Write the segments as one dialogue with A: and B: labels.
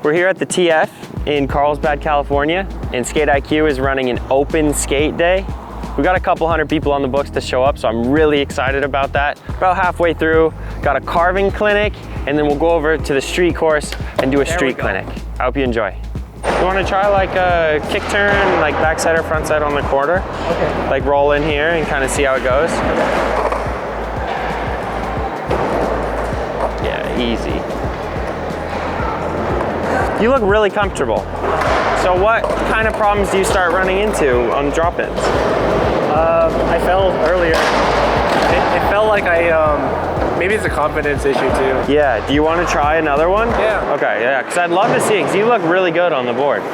A: We're here at the TF in Carlsbad, California, and Skate IQ is running an open skate day. We got a couple hundred people on the books to show up, so I'm really excited about that. About halfway through, got a carving clinic, and then we'll go over to the street course and do a street clinic. I hope you enjoy. You want to try like a kick turn, like backside or front side on the quarter? Okay. Like roll in here and kind of see how it goes. Yeah, easy. You look really comfortable. So what kind of problems do you start running into on drop-ins?
B: I fell earlier. It felt like maybe it's a confidence issue too.
A: Yeah, do you want to try another one?
B: Yeah.
A: Okay, yeah, because I'd love to see it, because you look really good on the board.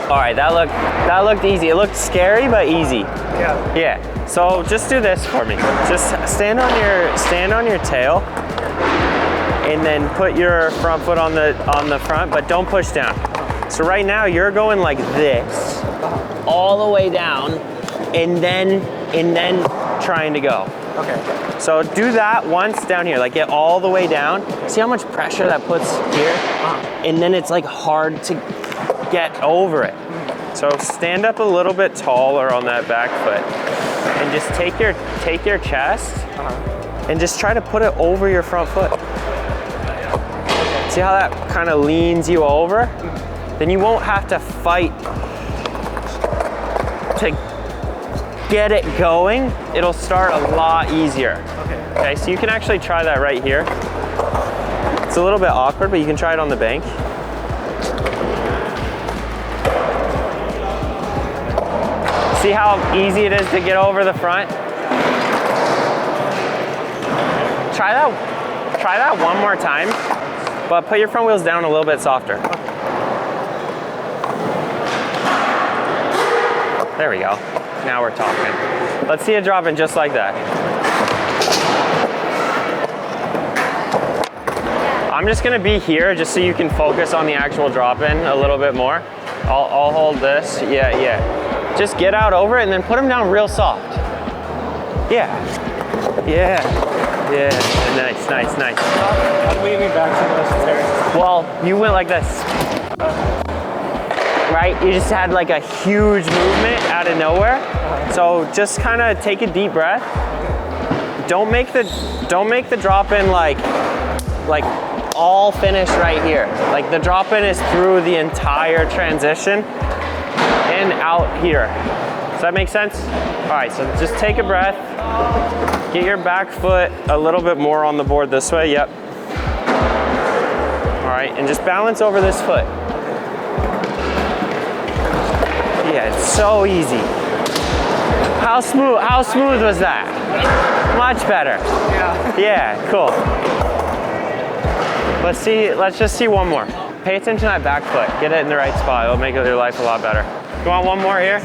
A: All right, that looked easy. It looked scary, but easy.
B: Yeah.
A: Yeah. So just do this for me. Just stand on your tail, and then put your front foot on the front, but don't push down. So right now you're going like this, all the way down, and then trying to go. Okay. So do that once down here, like get all the way down. See how much pressure that puts here? And then it's like hard to get over it. So stand up a little bit taller on that back foot, and just take your chest and just try to put it over your front foot. See how that kind of leans you over? Then you won't have to fight to get it going. It'll start a lot easier. Okay, so you can actually try that right here. It's a little bit awkward, but you can try it on the bank. See how easy it is to get over the front? Try that one more time, but put your front wheels down a little bit softer. There we go. Now we're talking. Let's see it dropping just like that. I'm just gonna be here just so you can focus on the actual drop-in a little bit more. I'll hold this. Yeah. Just get out over it and then put them down real soft. Yeah. Nice.
B: I'm leaning back to the stairs.
A: Well, you went like this. Right? You just had like a huge movement out of nowhere. So just kind of take a deep breath. Don't make the drop-in like all finished right here. Like the drop-in is through the entire transition and out here. Does that make sense? All right, so just take a breath. Get your back foot a little bit more on the board this way, yep. All right, and just balance over this foot. Yeah, it's so easy. How smooth was that? Much better. Yeah, cool. Let's just see one more. Pay attention to that back foot. Get it in the right spot. It'll make your life a lot better. You want one more here?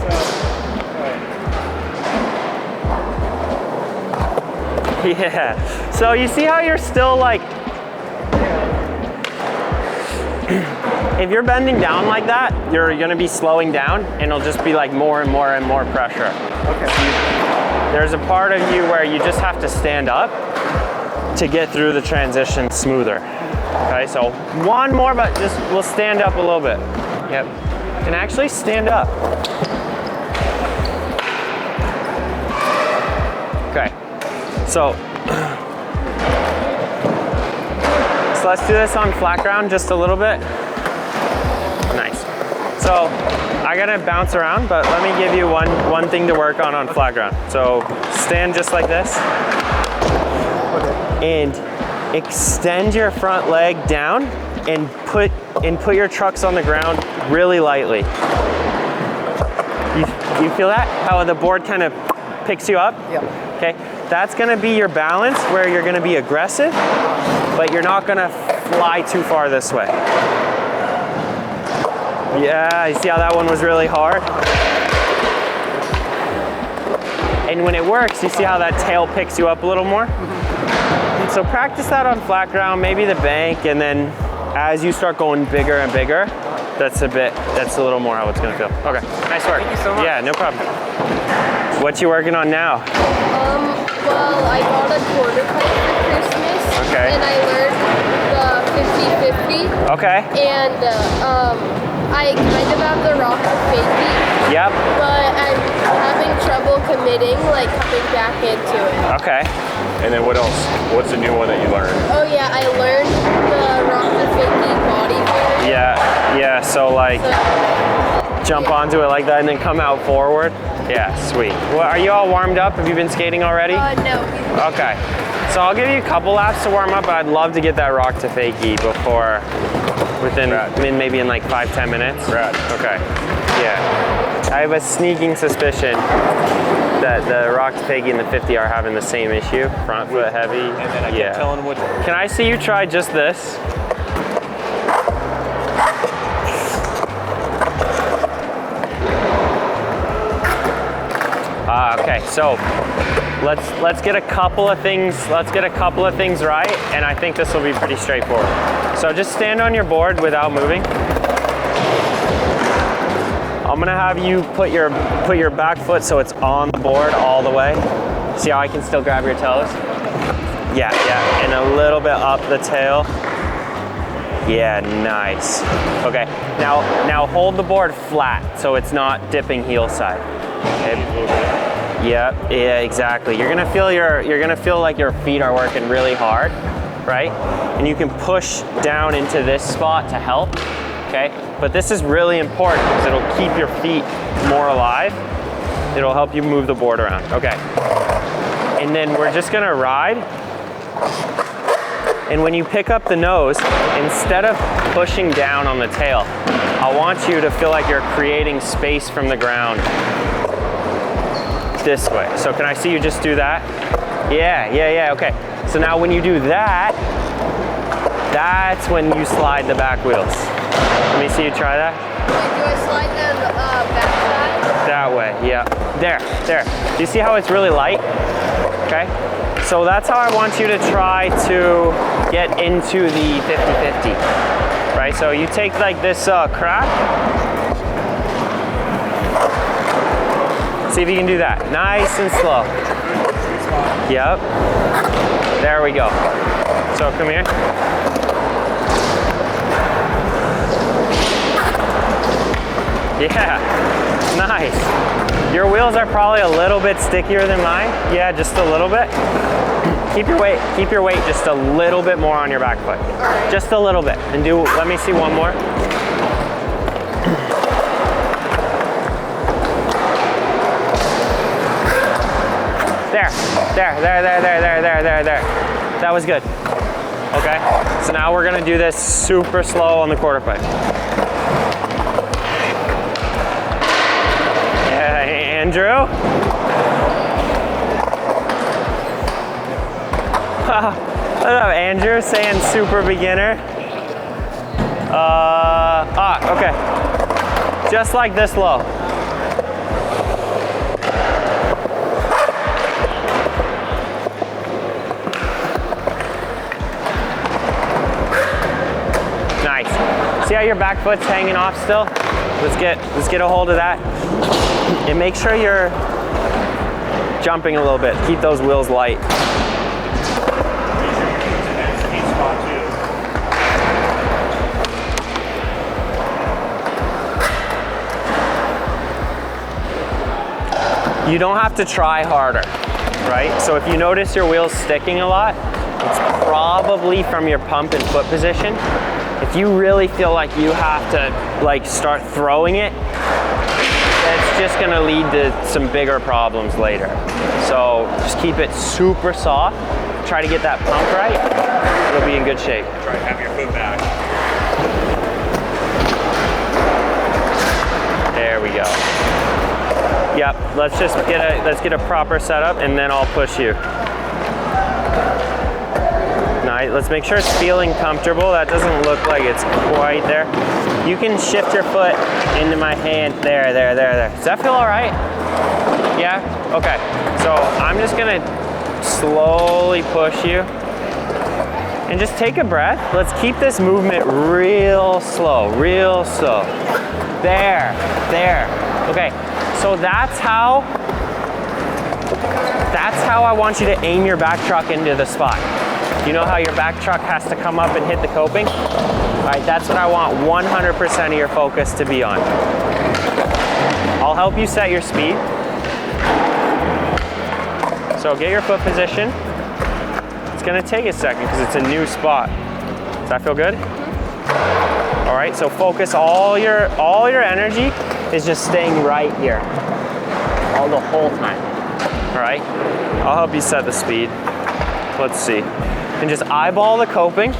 A: Yeah. So you see how you're still like, if you're bending down like that, you're gonna be slowing down and it'll just be like more and more and more pressure. Okay. There's a part of you where you just have to stand up to get through the transition smoother. Okay, so one more, but we'll stand up a little bit. Yep. And actually stand up. Okay, so let's do this on flat ground just a little bit. Nice. So I gotta bounce around, but let me give you one thing to work on flat ground. So stand just like this, and extend your front leg down and put your trucks on the ground really lightly. You feel that? How the board kind of picks you up?
B: Yeah.
A: Okay, that's gonna be your balance where you're gonna be aggressive, but you're not gonna fly too far this way. Yeah, you see how that one was really hard? And when it works, you see how that tail picks you up a little more? So practice that on flat ground, maybe the bank, and then as you start going bigger and bigger, that's a little more how it's gonna feel. Okay, nice work.
B: Thank you so much.
A: Yeah, no problem. What you working on now?
C: Well, I got a quarter pipe for Christmas.
A: Okay.
C: And I learned the 50-50.
A: Okay.
C: And I kind of have the rock of Fakie.
A: Yep.
C: But I'm having trouble committing, like coming back into it.
A: Okay.
D: And then what else? What's the new one that you learned?
C: Oh yeah, I learned the rock of Fakie body variant.
A: Yeah, so like jump onto it like that and then come out forward. Yeah, sweet. Well, are you all warmed up? Have you been skating already?
C: No.
A: Okay. So I'll give you a couple laps to warm up, but I'd love to get that rock to Fakie before, maybe in like 5-10 minutes.
D: Rad.
A: Okay. Yeah. I have a sneaking suspicion that the rock to Fakie and the 50 are having the same issue. Front foot heavy.
D: And then I kept telling him what.
A: Can I see you try just this? Okay, so let's get a couple of things. Let's get a couple of things right, and I think this will be pretty straightforward. So just stand on your board without moving. I'm gonna have you put your back foot so it's on the board all the way. See how I can still grab your toes? Yeah, and a little bit up the tail. Yeah, nice. Okay, now hold the board flat so it's not dipping heel side. Okay. Yeah, exactly. You're gonna feel like your feet are working really hard, right? And you can push down into this spot to help. Okay, but this is really important because it'll keep your feet more alive. It'll help you move the board around. Okay, and then we're just gonna ride. And when you pick up the nose, instead of pushing down on the tail, I want you to feel like you're creating space from the ground this way. So can I see you just do that? Yeah, okay. So now when you do that, that's when you slide the back wheels. Let me see you try that.
C: Wait, do I slide the back side?
A: That way, yeah. There. Do you see how it's really light? Okay. So that's how I want you to try to get into the 50-50, right? So you take like this crack. See if you can do that. Nice and slow. Yep. There we go. So come here. Yeah, nice. Your wheels are probably a little bit stickier than mine. Yeah, just a little bit. Keep your weight just a little bit more on your back foot. Just a little bit. And let me see one more. There. That was good. Okay, so now we're gonna do this super slow on the quarter pipe. Yeah, Andrew. What up, Andrew? Saying super beginner. Okay. Just like this low. Nice. See how your back foot's hanging off still? Let's get a hold of that. And make sure you're jumping a little bit. Keep those wheels light. You don't have to try harder, right? So if you notice your wheels sticking a lot, it's probably from your pump and foot position. If you really feel like you have to start throwing it, that's just gonna lead to some bigger problems later. So just keep it super soft. Try to get that pump right. It'll be in good shape.
D: Try to have your foot back.
A: There we go. Yep, let's get a proper setup and then I'll push you. Nice, let's make sure it's feeling comfortable. That doesn't look like it's quite there. You can shift your foot into my hand. There. Does that feel all right? Yeah? Okay, so I'm just gonna slowly push you. And just take a breath. Let's keep this movement real slow, real slow. There, there. Okay, so that's how I want you to aim your back truck into the spot. You know how your back truck has to come up and hit the coping? All right, that's what I want 100% of your focus to be on. I'll help you set your speed. So get your foot position. It's gonna take a second because it's a new spot. Does that feel good? All right, so focus all your energy is just staying right here. All the whole time. All right, I'll help you set the speed. Let's see. And just eyeball the coping.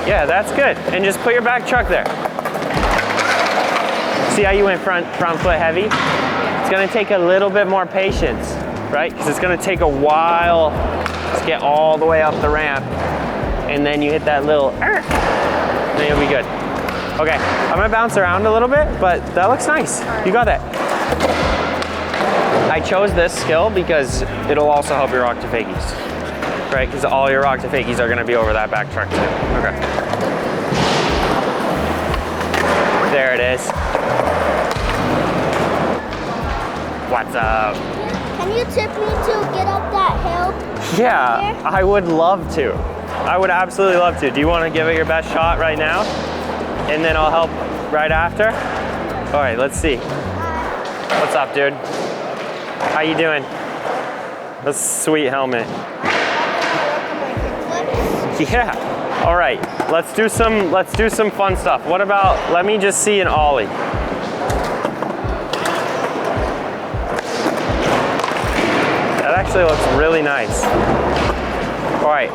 A: Yeah, that's good. And just put your back truck there. See how you went front foot heavy? It's gonna take a little bit more patience, right? Because it's gonna take a while to get all the way up the ramp. And then you hit that little, then you'll be good. Okay, I'm gonna bounce around a little bit, but that looks nice. You got that. I chose this skill because it'll also help your rock to fakies, right? Because all your rock to fakies are gonna be over that back truck too. Okay. There it is. What's up?
C: Can you tip me to get up that hill?
A: Yeah, I would love to. I would absolutely love to. Do you want to give it your best shot right now? And then I'll help right after? All right, let's see. What's up, dude? How you doing? That's a sweet helmet. Yeah. All right, let's do some fun stuff. What about, let me just see an ollie. That actually looks really nice. All right.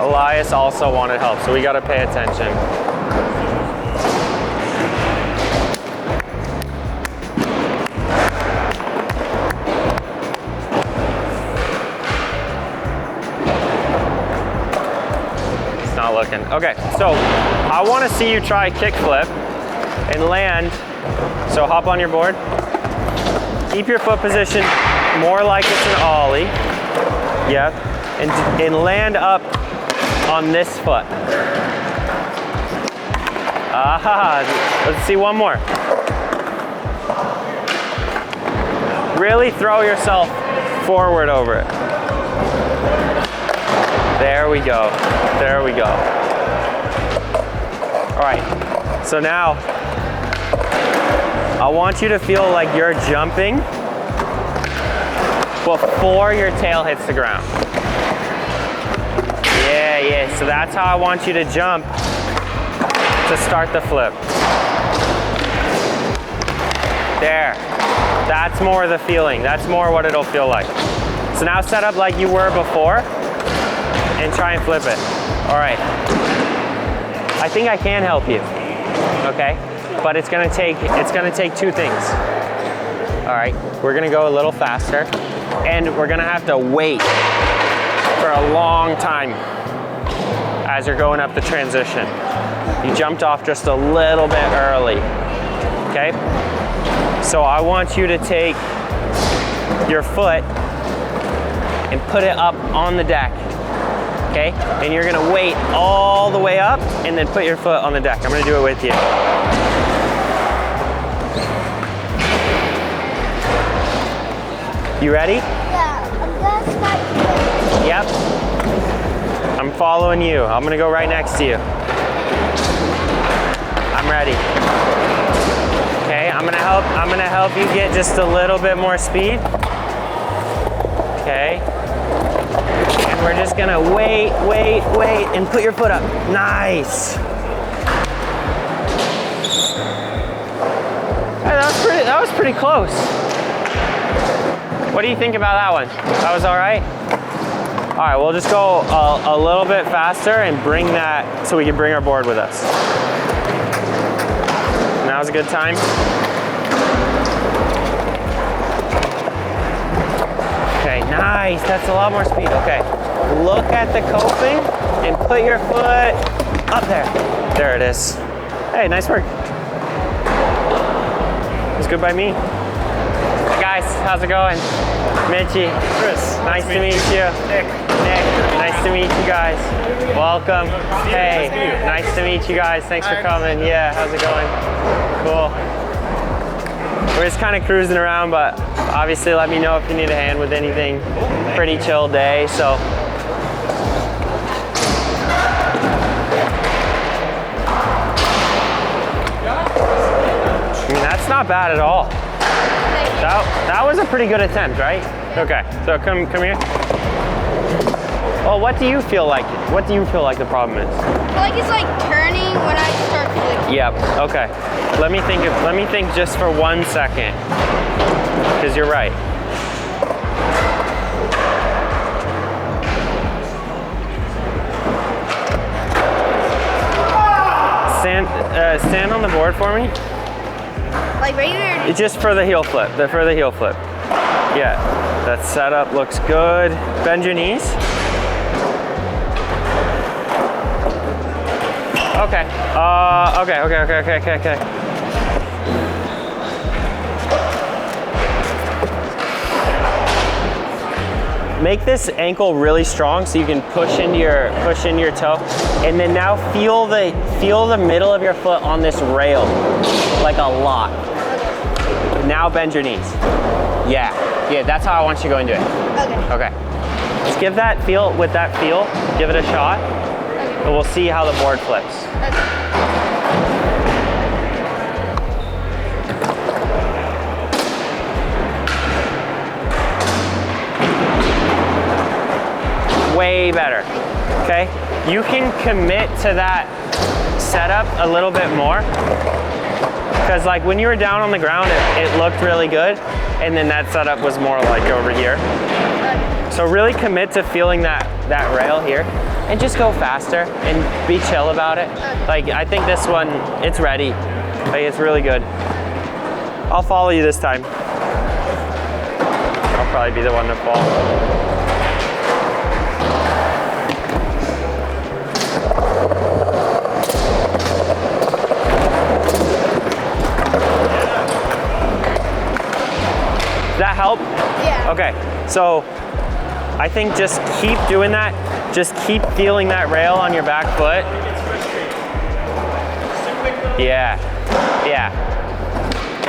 A: Elias also wanted help, so we gotta pay attention. It's not looking. Okay, so I wanna see you try kickflip and land. So hop on your board. Keep your foot position more like it's an ollie. Yep. And land up on this foot. Aha. Let's see one more. Really throw yourself forward over it. There we go. There we go. All right. So now, I want you to feel like you're jumping before your tail hits the ground. Yeah, so that's how I want you to jump to start the flip. There, that's more the feeling. That's more what it'll feel like. So now set up like you were before and try and flip it. All right. I think I can help you, okay? But it's gonna take two things. All right, we're gonna go a little faster and we're gonna have to wait for a long time as you're going up the transition. You jumped off just a little bit early, okay? So I want you to take your foot and put it up on the deck, okay? And you're gonna wait all the way up and then put your foot on the deck. I'm gonna do it with you. You ready?
C: Yeah, I'm gonna start here.
A: Yep. I'm following you. I'm gonna go right next to you. I'm ready. Okay, I'm gonna help you get just a little bit more speed. Okay. And we're just gonna wait, and put your foot up. Nice. Hey, that was pretty close. What do you think about that one? That was all right? All right, we'll just go a little bit faster and bring that so we can bring our board with us. Now's a good time. Okay, nice. That's a lot more speed. Okay, look at the coping and put your foot up there. There it is. Hey, nice work. It was good by me. Guys. guys, how's it going? Mitchie.
B: Chris.
A: Nice to meet you.
B: Nick.
A: Nice to meet you guys. Welcome. Hey, nice to meet you guys. Thanks for coming. Yeah, how's it going? Cool. We're just kind of cruising around, but obviously let me know if you need a hand with anything. Pretty chill day, so. I mean, that's not bad at all. That was a pretty good attempt, right? Okay, so come here. Well, what do you feel like? What do you feel like the problem is?
C: I feel like it's like turning when I start flicking.
A: Yep. Okay. Let me think just for 1 second, because you're right. Stand on the board for me.
C: Like regular.
A: It's just for the heel flip. For the heel flip. Yeah. That setup looks good. Bend your knees. Okay. Okay. Make this ankle really strong so you can push into your toe, and then now feel the middle of your foot on this rail, like a lot. Now bend your knees. Yeah. That's how I want you to go into it. Okay. Let's give that feel. With that feel, give it a shot, and we'll see how the board flips. Way better. Okay, you can commit to that setup a little bit more, because like when you were down on the ground, it looked really good, and then that setup was more like over here. So really commit to feeling that rail here, and just go faster and be chill about it. Like I think this one, it's ready. Like it's really good. I'll follow you this time. I'll probably be the one to fall. Does that help?
C: Yeah.
A: Okay, so I think just keep doing that. Just keep feeling that rail on your back foot. Yeah.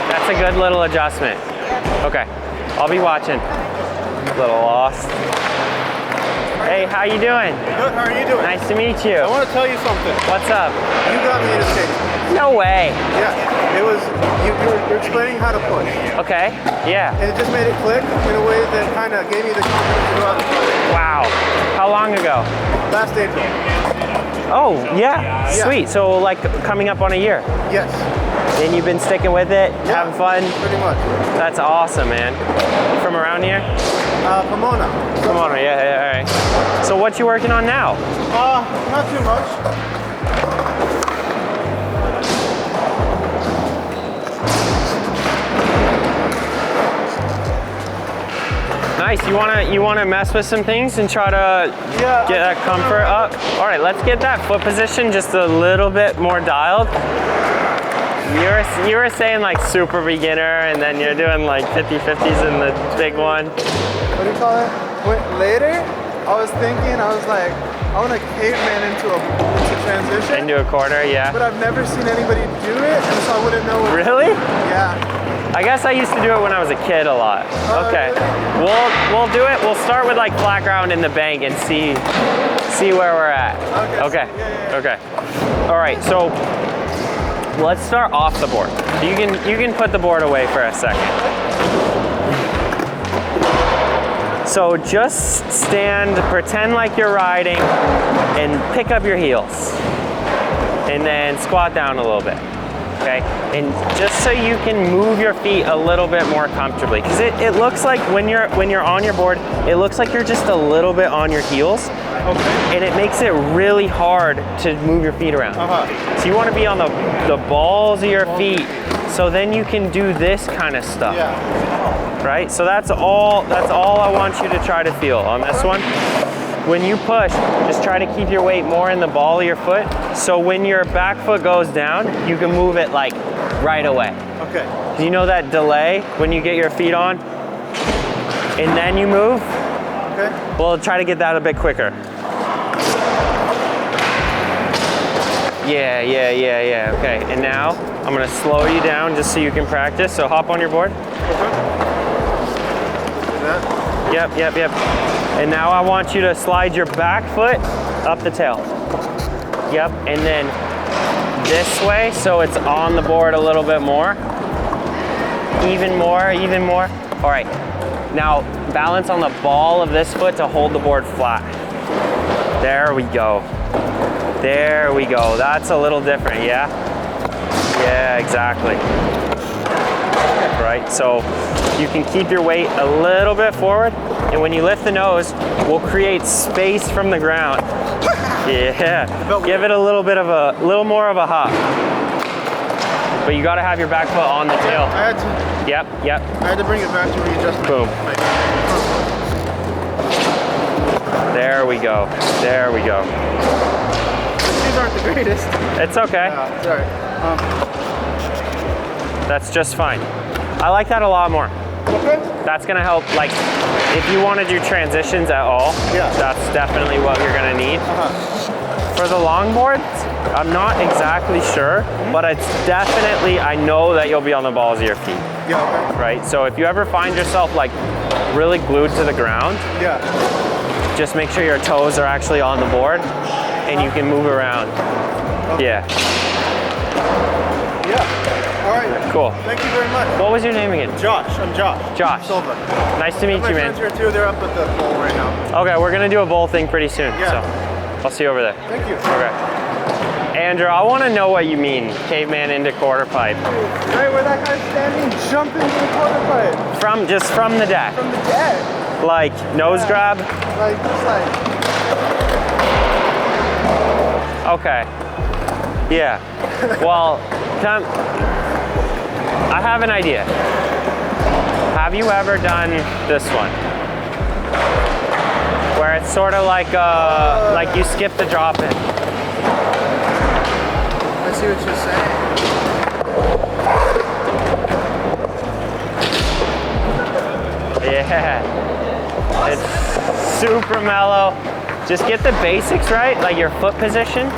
A: That's a good little adjustment. Okay, I'll be watching. A little lost. Hey, how you doing?
E: Good, how are you doing?
A: Nice to meet you.
E: I want to tell you something.
A: What's up?
E: You got me into skating.
A: No way.
E: Yeah, it was, you're explaining how to push.
A: Okay, yeah.
E: And it just made it click in a way that kind of gave me the confidence to go out and play.
A: Wow. How long ago?
E: Last April.
A: Oh, yeah. Sweet. So like coming up on a year.
E: Yes.
A: And you've been sticking with it, having fun?
E: Pretty much.
A: That's awesome, man. You from around here?
E: Pomona.
A: Pomona, yeah, all right. So what you working on now?
E: Not too much.
A: Nice. You wanna mess with some things and try to get that comfort up? All right, let's get that foot position just a little bit more dialed. You were saying like super beginner, and then you're doing like 50-50s in the big one.
E: What do you call it? Later, I was like, I want to caveman into transition.
A: Into a quarter, yeah.
E: But I've never seen anybody do it, and so I wouldn't know what.
A: Really?
E: Yeah.
A: I guess I used to do it when I was a kid a lot. Okay.
E: Really?
A: We'll do it. We'll start with like flat ground in the bank and see where we're at. Okay.
E: Yeah.
A: Okay. All right. So let's start off the board. You can put the board away for a second. So just stand, pretend like you're riding, and pick up your heels. And then squat down a little bit, okay? And just so you can move your feet a little bit more comfortably. Because it looks like when you're on your board, it looks like you're just a little bit on your heels. Okay. And it makes it really hard to move your feet around. So you want to be on the balls of your feet, so then you can do this kind of stuff.
E: Yeah.
A: Right? So that's all I want you to try to feel on this one. When you push, just try to keep your weight more in the ball of your foot, so when your back foot goes down, you can move it like right away.
E: Okay.
A: You know that delay when you get your feet on? and then you move.
E: Okay.
A: We'll try to get that a bit quicker. Yeah. Okay, and now I'm gonna slow you down just so you can practice. So hop on your board. Yep. And now I want you to slide your back foot up the tail. Yep, and then this way so it's on the board a little bit more. Even more. All right, now balance on the ball of this foot to hold the board flat. There we go. That's a little different, yeah? Yeah, exactly. Right, so you can keep your weight a little bit forward, and when you lift the nose, we'll create space from the ground. Yeah, give it a little more of a hop. But you gotta have your back foot on the tail.
E: I had to.
A: Yep.
E: I had to bring it back to readjust my.
A: Boom. There we go.
E: These aren't the greatest.
A: It's okay.
E: Sorry.
A: That's just fine. I like that a lot more.
E: Okay.
A: That's gonna help, like, if you wanna do transitions at all, that's definitely what you're gonna need. For the longboards, I'm not exactly sure, but it's definitely, I know that you'll be on the balls of your feet.
E: Yeah, okay.
A: Right, so if you ever find yourself like really glued to the ground, just make sure your toes are actually on the board and you can move around. Yeah.
E: All right.
A: Cool.
E: Thank you very much.
A: What was your name again?
E: Josh. I'm Josh.
A: Josh.
E: Silva.
A: Nice to meet you, man.
E: My friends here too. They're up at the bowl right now.
A: Okay, we're gonna do a bowl thing pretty soon.
E: Yeah.
A: So I'll see you over there.
E: Thank you.
A: Okay. Andrew, I want to know what you mean, caveman into quarter pipe.
E: Right where that guy's standing, jump into the quarter pipe.
A: From the deck.
E: From the deck.
A: Like nose grab.
E: Like just like.
A: Okay. Yeah. Well, I have an idea. Have you ever done this one? Where it's sort of like you skip the drop in.
E: I see what you're saying.
A: Yeah. It's super mellow. Just get the basics right, like your foot position.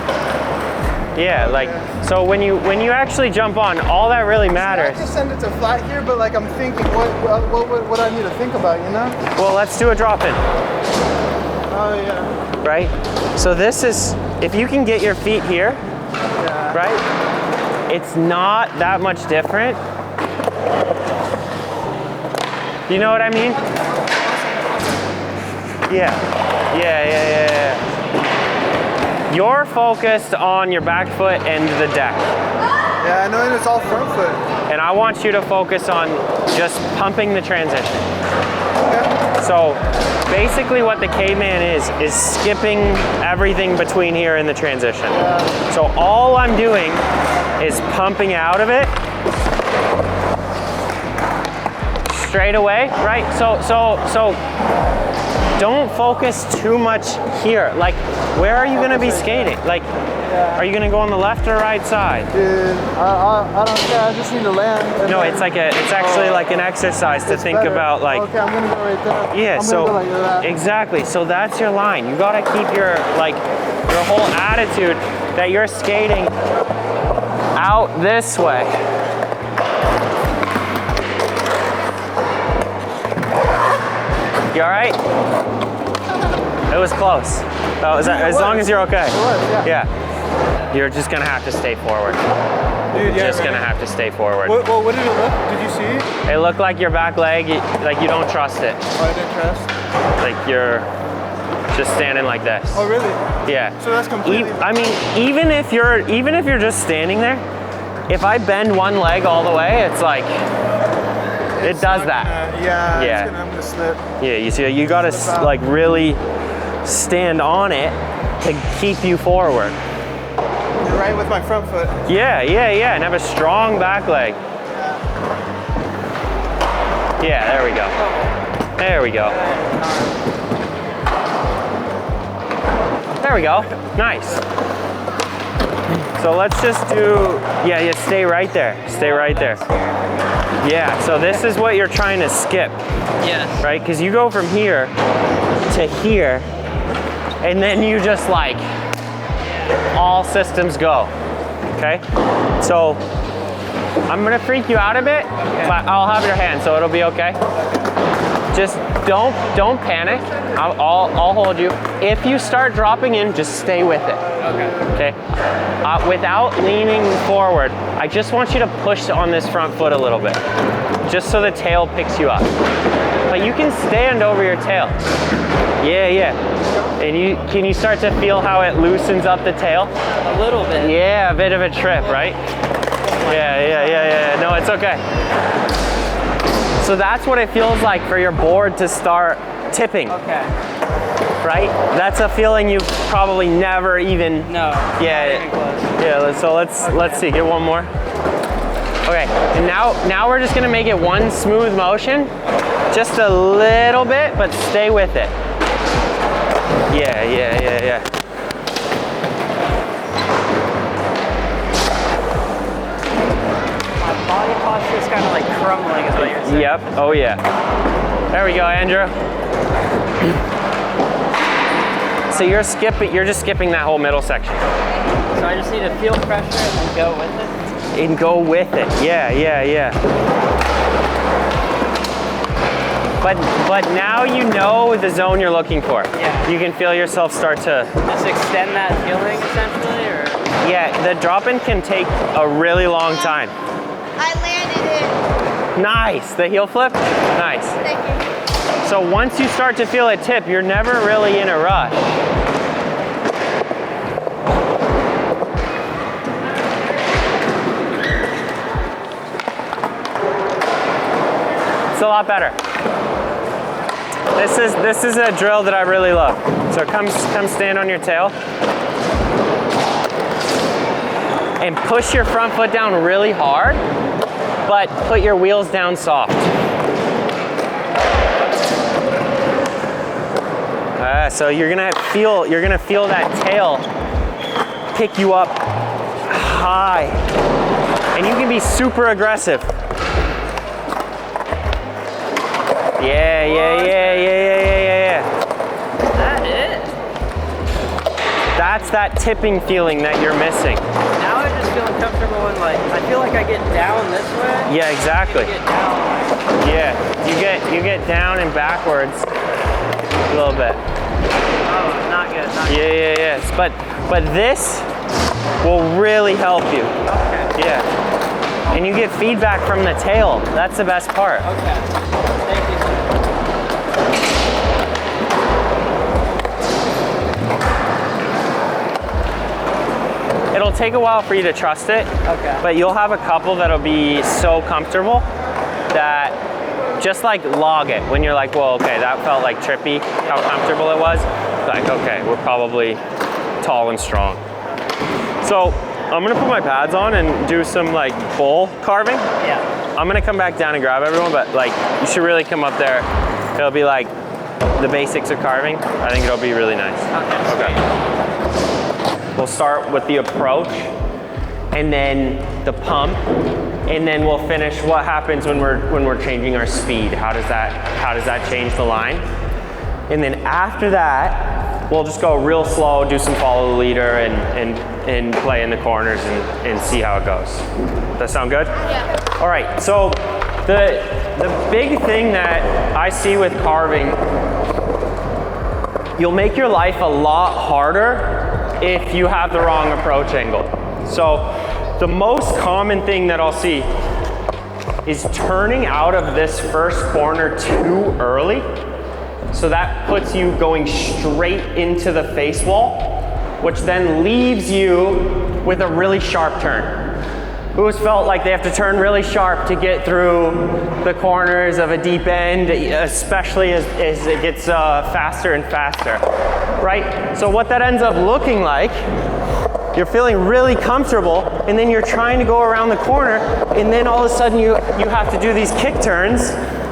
A: Yeah, like, so when you actually jump on, all that really matters.
E: I just send it to flat here, but like I'm thinking what I need to think about, you know?
A: Well, let's do a drop in.
E: Oh yeah.
A: Right? So this is, if you can get your feet here, right? It's not that much different. You know what I mean? Yeah. You're focused on your back foot and the deck.
E: Yeah, I know, and it's all front foot.
A: And I want you to focus on just pumping the transition.
E: Okay.
A: So basically what the caveman is skipping everything between here and the transition. So all I'm doing is pumping out of it straight away, right? So don't focus too much here. Like, where are you gonna be skating? Like, are you gonna go on the left or right side?
E: Dude, I don't care. I just need to land.
A: No, it's actually like an exercise to think about, like.
E: Okay, I'm gonna go right there.
A: Yeah,
E: I'm gonna go like that.
A: Exactly. So that's your line. You gotta keep your whole attitude that you're skating out this way. You all right? It was close. As long as you're okay.
E: It was,
A: yeah. You're just gonna have to stay forward.
E: Dude,
A: You're just gonna have to stay forward.
E: What did it look? Did you see it?
A: It looked like your back leg, like you don't trust it.
E: Oh, I didn't trust?
A: Like you're just standing like this.
E: Oh, really?
A: Yeah.
E: So that's completely...
A: I mean, even if you're just standing there, if I bend one leg all the way, it's like, it does that.
E: I'm gonna slip.
A: Yeah, you see, you gotta like really stand on it to keep you forward.
E: You're right with my front foot.
A: Yeah, and have a strong back leg. Yeah, there we go. There we go. There we go. Nice. So let's just do, yeah, stay right there. Stay right there. Yeah, so this is what you're trying to skip.
F: Yes.
A: Right? Because you go from here to here, and then you just like, all systems go. Okay? So I'm gonna freak you out a bit, but I'll have your hand, so it'll be okay. Just don't panic. I'll hold you. If you start dropping in, just stay with it. Okay. Without leaning forward, I just want you to push on this front foot a little bit, just so the tail picks you up. But you can stand over your tail. Yeah. And can you start to feel how it loosens up the tail?
F: A little bit.
A: Yeah, a bit of a trip, right? Yeah. No, it's okay. So that's what it feels like for your board to start tipping.
F: Okay.
A: Right? That's a feeling you've probably never even.
F: No.
A: Yeah.
F: Not even close.
A: Yeah. So let's see. Get one more. Okay. And now we're just gonna make it one smooth motion, just a little bit, but stay with it. Yeah.
F: My body posture is kind of like crumbling, is what you're saying.
A: Yep. Oh yeah. There we go, Andrew. So you're just skipping that whole middle section.
F: So I just need to feel pressure and then go with it?
A: And go with it. Yeah. But now you know the zone you're looking for.
F: Yeah.
A: You can feel yourself start to.
F: Just extend that feeling essentially, or?
A: Yeah, the drop-in can take a really long time.
C: I landed it.
A: Nice, the heel flip, nice.
C: Thank you.
A: So once you start to feel it tip, you're never really in a rush. It's a lot better. This is a drill that I really love. So come stand on your tail. And push your front foot down really hard, but put your wheels down soft. So you're gonna feel that tail pick you up high, and you can be super aggressive. Yeah.
F: That is.
A: That's that tipping feeling that you're missing.
F: Now I'm just feeling comfortable and like, I feel like I get down this way.
A: Yeah, exactly.
F: Get down.
A: Yeah, you get down and backwards a little bit.
F: Oh, not good.
A: Yeah. But this will really help you.
F: Okay.
A: Yeah. And you get feedback from the tail. That's the best part.
F: Okay. Thank you.
A: It'll take a while for you to trust it.
F: Okay.
A: But you'll have a couple that'll be so comfortable that just like log it when you're like, well, okay, that felt like trippy, how comfortable it was. Like, okay, we're probably tall and strong. So I'm gonna put my pads on and do some like bull carving.
F: Yeah.
A: I'm gonna come back down and grab everyone, but like you should really come up there. It'll be like the basics of carving. I think it'll be really nice. Okay. We'll start with the approach and then the pump, and then we'll finish what happens when we're changing our speed. How does that change the line? And then after that, we'll just go real slow, do some follow the leader and play in the corners and see how it goes. Does that sound good?
C: Yeah.
A: All right, so the big thing that I see with carving, you'll make your life a lot harder if you have the wrong approach angle. So the most common thing that I'll see is turning out of this first corner too early. So that puts you going straight into the face wall, which then leaves you with a really sharp turn. Who's felt like they have to turn really sharp to get through the corners of a deep end, especially as it gets faster and faster, right? So what that ends up looking like, you're feeling really comfortable, and then you're trying to go around the corner, and then all of a sudden you have to do these kick turns,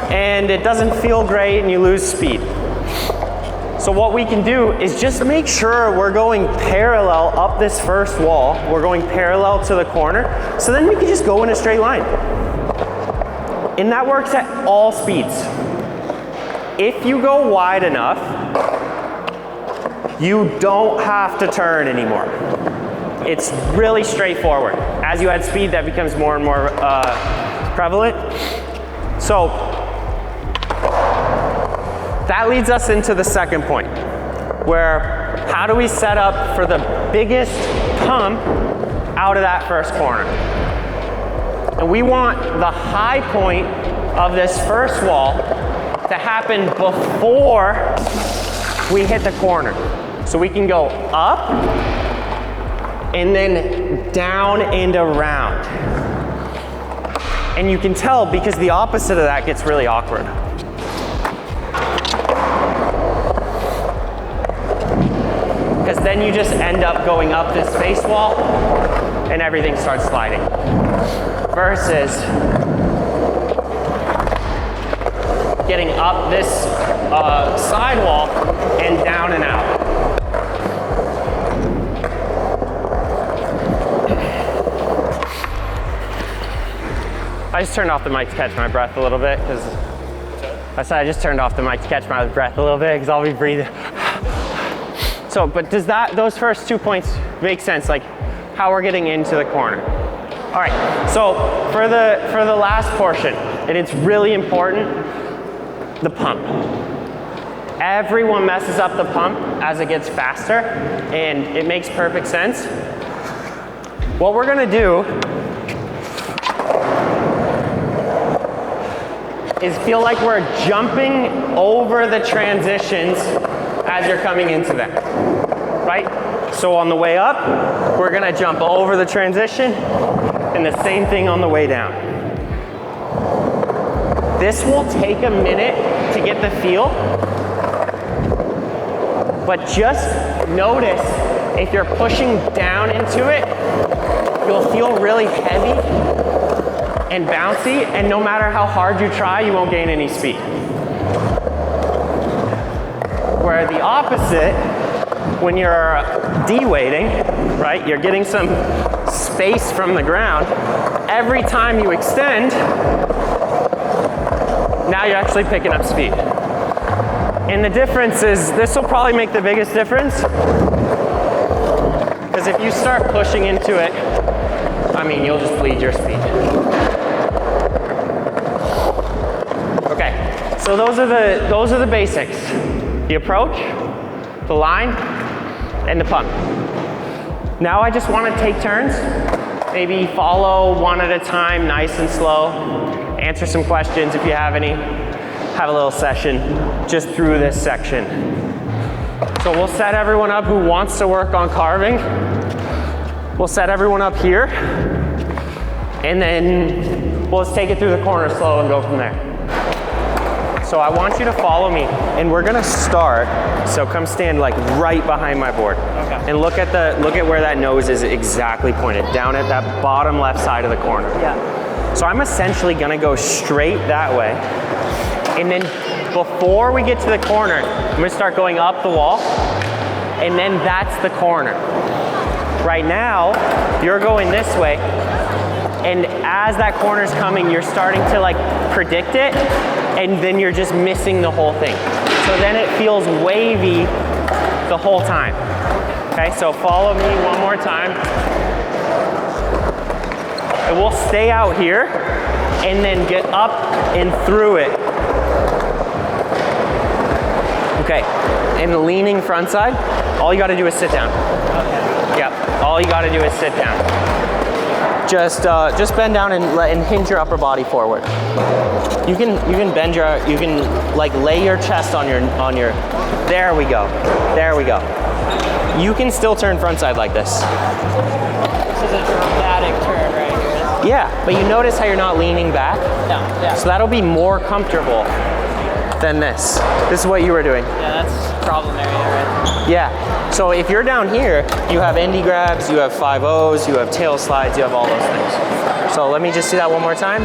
A: and it doesn't feel great, and you lose speed. So what we can do is just make sure we're going parallel up this first wall. We're going parallel to the corner. So then we can just go in a straight line. And that works at all speeds. If you go wide enough, you don't have to turn anymore. It's really straightforward. As you add speed, that becomes more and more prevalent. So that leads us into the second point, where how do we set up for the biggest pump out of that first corner? And we want the high point of this first wall to happen before we hit the corner. So we can go up and then down and around. And you can tell because the opposite of that gets really awkward. Because then you just end up going up this face wall and everything starts sliding. Versus getting up this sidewall and down and out. I just turned off the mic to catch my breath a little bit because I just turned off the mic to catch my breath a little bit because I'll be breathing. So, but does those first 2 points make sense? Like how we're getting into the corner. All right, so for the last portion, and it's really important, the pump. Everyone messes up the pump as it gets faster, and it makes perfect sense. What we're gonna do is feel like we're jumping over the transitions as you're coming into them, right? So on the way up, we're gonna jump over the transition, and the same thing on the way down. This will take a minute to get the feel, but just notice if you're pushing down into it, you'll feel really heavy and bouncy, and no matter how hard you try, you won't gain any speed. Where the opposite, when you're de-weighting, right, you're getting some space from the ground, every time you extend, now you're actually picking up speed. And the difference is, this will probably make the biggest difference, because if you start pushing into it, I mean, you'll just bleed your speed. Okay, so those are the basics. The approach, the line, and the pump. Now I just want to take turns, maybe follow one at a time, nice and slow, answer some questions if you have any, have a little session just through this section. So we'll set everyone up who wants to work on carving. We'll set everyone up here, and then we'll just take it through the corner slow and go from there. So I want you to follow me, and we're gonna start, so come stand like right behind my board. Okay. And look at where that nose is exactly pointed, down at that bottom left side of the corner.
F: Yeah.
A: So I'm essentially gonna go straight that way, and then before we get to the corner, I'm gonna start going up the wall, and then that's the corner. Right now, you're going this way, and as that corner's coming, you're starting to like predict it, and then you're just missing the whole thing. So then it feels wavy the whole time. Okay, so follow me one more time. And we'll stay out here, and then get up and through it. Okay, and the leaning front side, all you gotta do is sit down. Okay. Yep, all you gotta do is sit down. Just bend down and hinge your upper body forward. You can like lay your chest on your, there we go. You can still turn front side like this.
F: This is a dramatic turn right here.
A: Yeah, but you notice how you're not leaning back?
F: Yeah.
A: So that'll be more comfortable than this. This is what you were doing.
F: Yeah, that's problem area right
A: Yeah. So if you're down here, you have indie grabs, you have 5-0s, you have tail slides, you have all those things. So let me just see that one more time.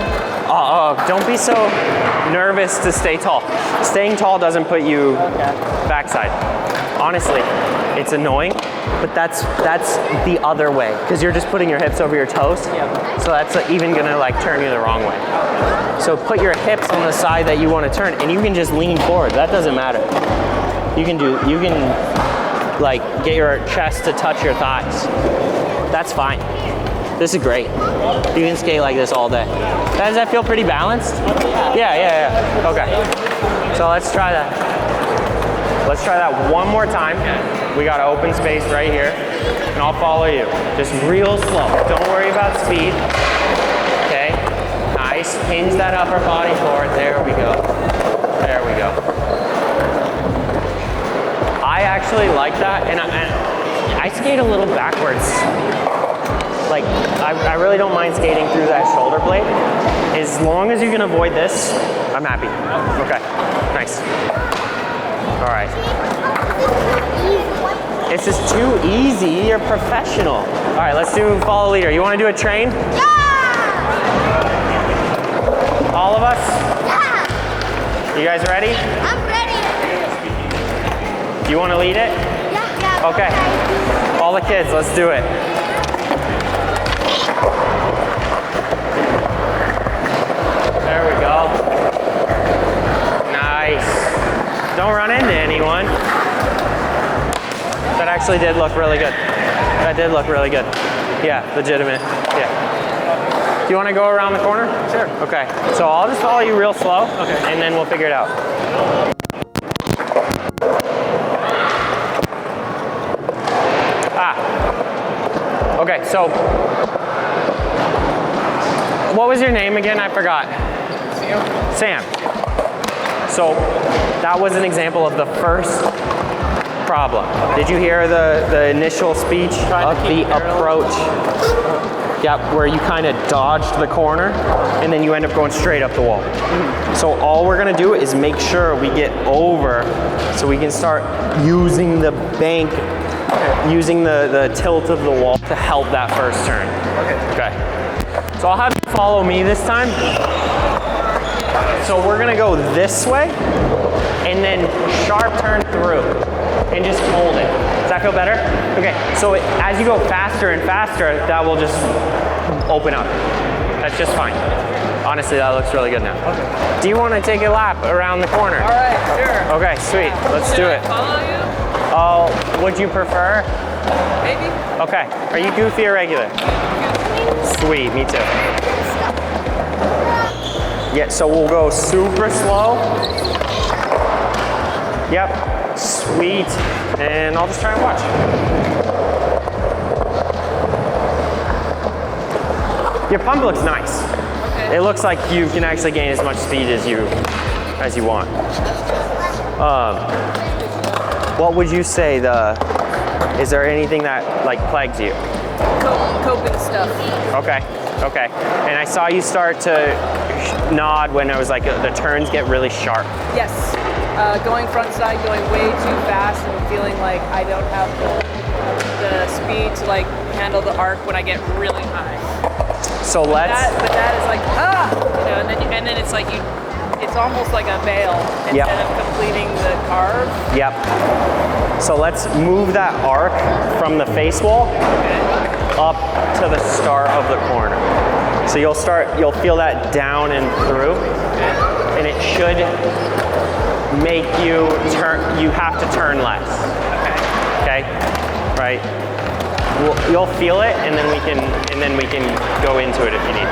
A: Oh, don't be so nervous to stay tall. Staying tall doesn't put you backside. Honestly, it's annoying, but that's the other way because you're just putting your hips over your toes.
F: Yep.
A: So that's even gonna like turn you the wrong way. So put your hips on the side that you want to turn, and you can just lean forward. That doesn't matter. You can like get your chest to touch your thighs. That's fine. This is great. You can skate like this all day. Does that feel pretty balanced? Yeah. Okay. So let's try that. Let's try that one more time. We got an open space right here, and I'll follow you. Just real slow. Don't worry about speed. Okay. Nice. Hinge that upper body forward. There we go. There we go. I actually like that, and I skate a little backwards. Like, I really don't mind skating through that shoulder blade. As long as you can avoid this, I'm happy. Okay, nice. All right. It's just too easy, you're professional. All right, let's do follow leader. You wanna do a train?
C: Yeah!
A: All of us?
C: Yeah!
A: You guys ready?
C: I'm ready.
A: You wanna lead it?
C: Yeah.
A: Okay. All the kids, let's do it. There we go. Nice. Don't run into anyone. That actually did look really good. That did look really good. Yeah, legitimate. Yeah. Do you want to go around the corner?
B: Sure.
A: Okay. So I'll just follow you real slow.
B: Okay.
A: And then we'll figure it out. Okay, so what was your name again? I forgot. Sam. So that was an example of the first problem. Did you hear the initial speech of the approach? Yep, where you kind of dodged the corner and then you end up going straight up the wall. So all we're gonna do is make sure we get over so we can start using the bank, using the tilt of the wall to help that first turn. Okay. So I'll have you follow me this time. So we're gonna go this way and then sharp turn through and just hold it. Does that feel better? Okay, so as you go faster and faster, that will just open up. That's just fine. Honestly, that looks really good now. Okay. Do you want to take a lap around the corner?
F: All right, sure.
A: Okay, sweet. Let's do it.
F: Follow you?
A: Oh, would you prefer?
F: Maybe.
A: Okay. Are you goofy or regular? Sweet, me too. Yeah, so we'll go super slow. Yep, sweet. And I'll just try and watch. Your pump looks nice.
F: Okay.
A: It looks like you can actually gain as much speed as you want. What would you say is there anything that like plagues you?
F: Coping stuff.
A: Okay. And I saw you start to nod when it was like the turns get really sharp.
F: Yes. Going front side, going way too fast and feeling like I don't have the speed to like handle the arc when I get really high.
A: So let's.
F: But that is like, you know, and then it's like it's almost like a veil instead of completing the carve.
A: Yep. So let's move that arc from the face wall up to the start of the corner. So you'll feel that down and through, and it should make you turn. You have to turn less. Okay. Right. You'll feel it, and then we can go into it if you need.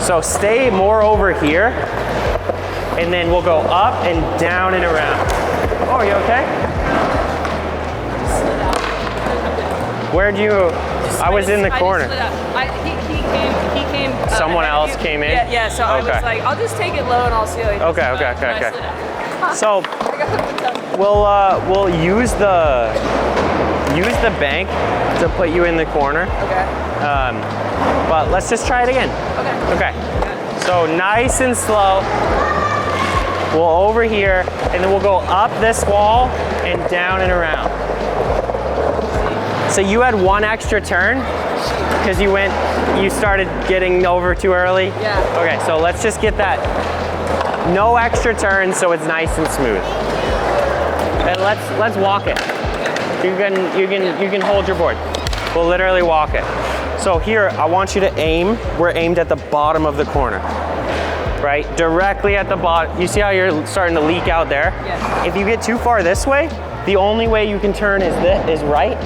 A: So stay more over here, and then we'll go up and down and around. Oh, are you okay? Where'd you? I was in the corner.
F: He came.
A: Someone else came in?
F: Yeah. So I was like, I'll just take it low and I'll see how he does.
A: Okay. So we'll use the bank to put you in the corner.
F: Okay.
A: But let's just try it again.
F: Okay.
A: Okay. So nice and slow. We'll over here, and then we'll go up this wall and down and around. So you had one extra turn because you started getting over too early?
F: Yeah.
A: Okay, so let's just get that. No extra turns so it's nice and smooth. And let's walk it. You can hold your board. We'll literally walk it. So here, I want you to aim. We're aimed at the bottom of the corner. Right? Directly at the bottom. You see how you're starting to leak out there?
F: Yes.
A: If you get too far this way, the only way you can turn is right.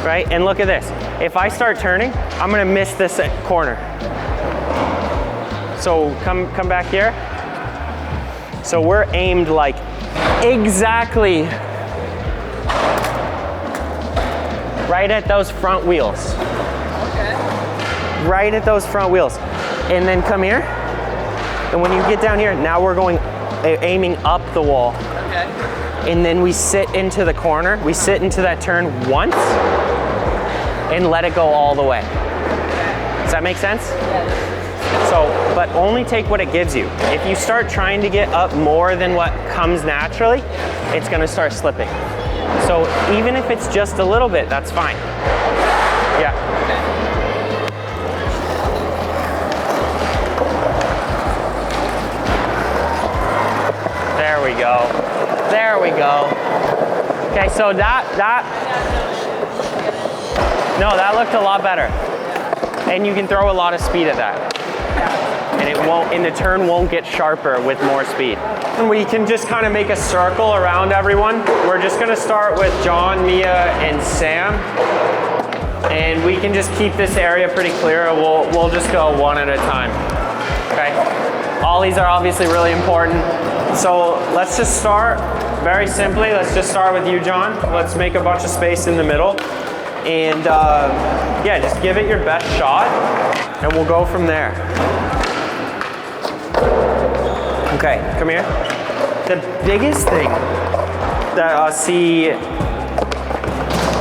A: Right? And look at this. If I start turning, I'm gonna miss this corner. So come back here. So we're aimed like exactly right at those front wheels.
F: Okay.
A: Right at those front wheels. And then come here. And when you get down here, now we're going aiming up the wall.
F: Okay.
A: And then we sit into the corner. We sit into that turn once and let it go all the way. Does that make sense?
F: Yes.
A: So, but only take what it gives you. If you start trying to get up more than what comes naturally, it's gonna start slipping. So even if it's just a little bit, that's fine. Yeah. There we go. There we go. Okay, so no, that looked a lot better. And you can throw a lot of speed at that. And the turn won't get sharper with more speed. And we can just kind of make a circle around everyone. We're just gonna start with John, Mia, and Sam. And we can just keep this area pretty clear. We'll just go one at a time, okay? Ollies are obviously really important. So let's just start very simply. Let's just start with you, John. Let's make a bunch of space in the middle. And yeah, just give it your best shot and we'll go from there. Okay, come here. The biggest thing that I see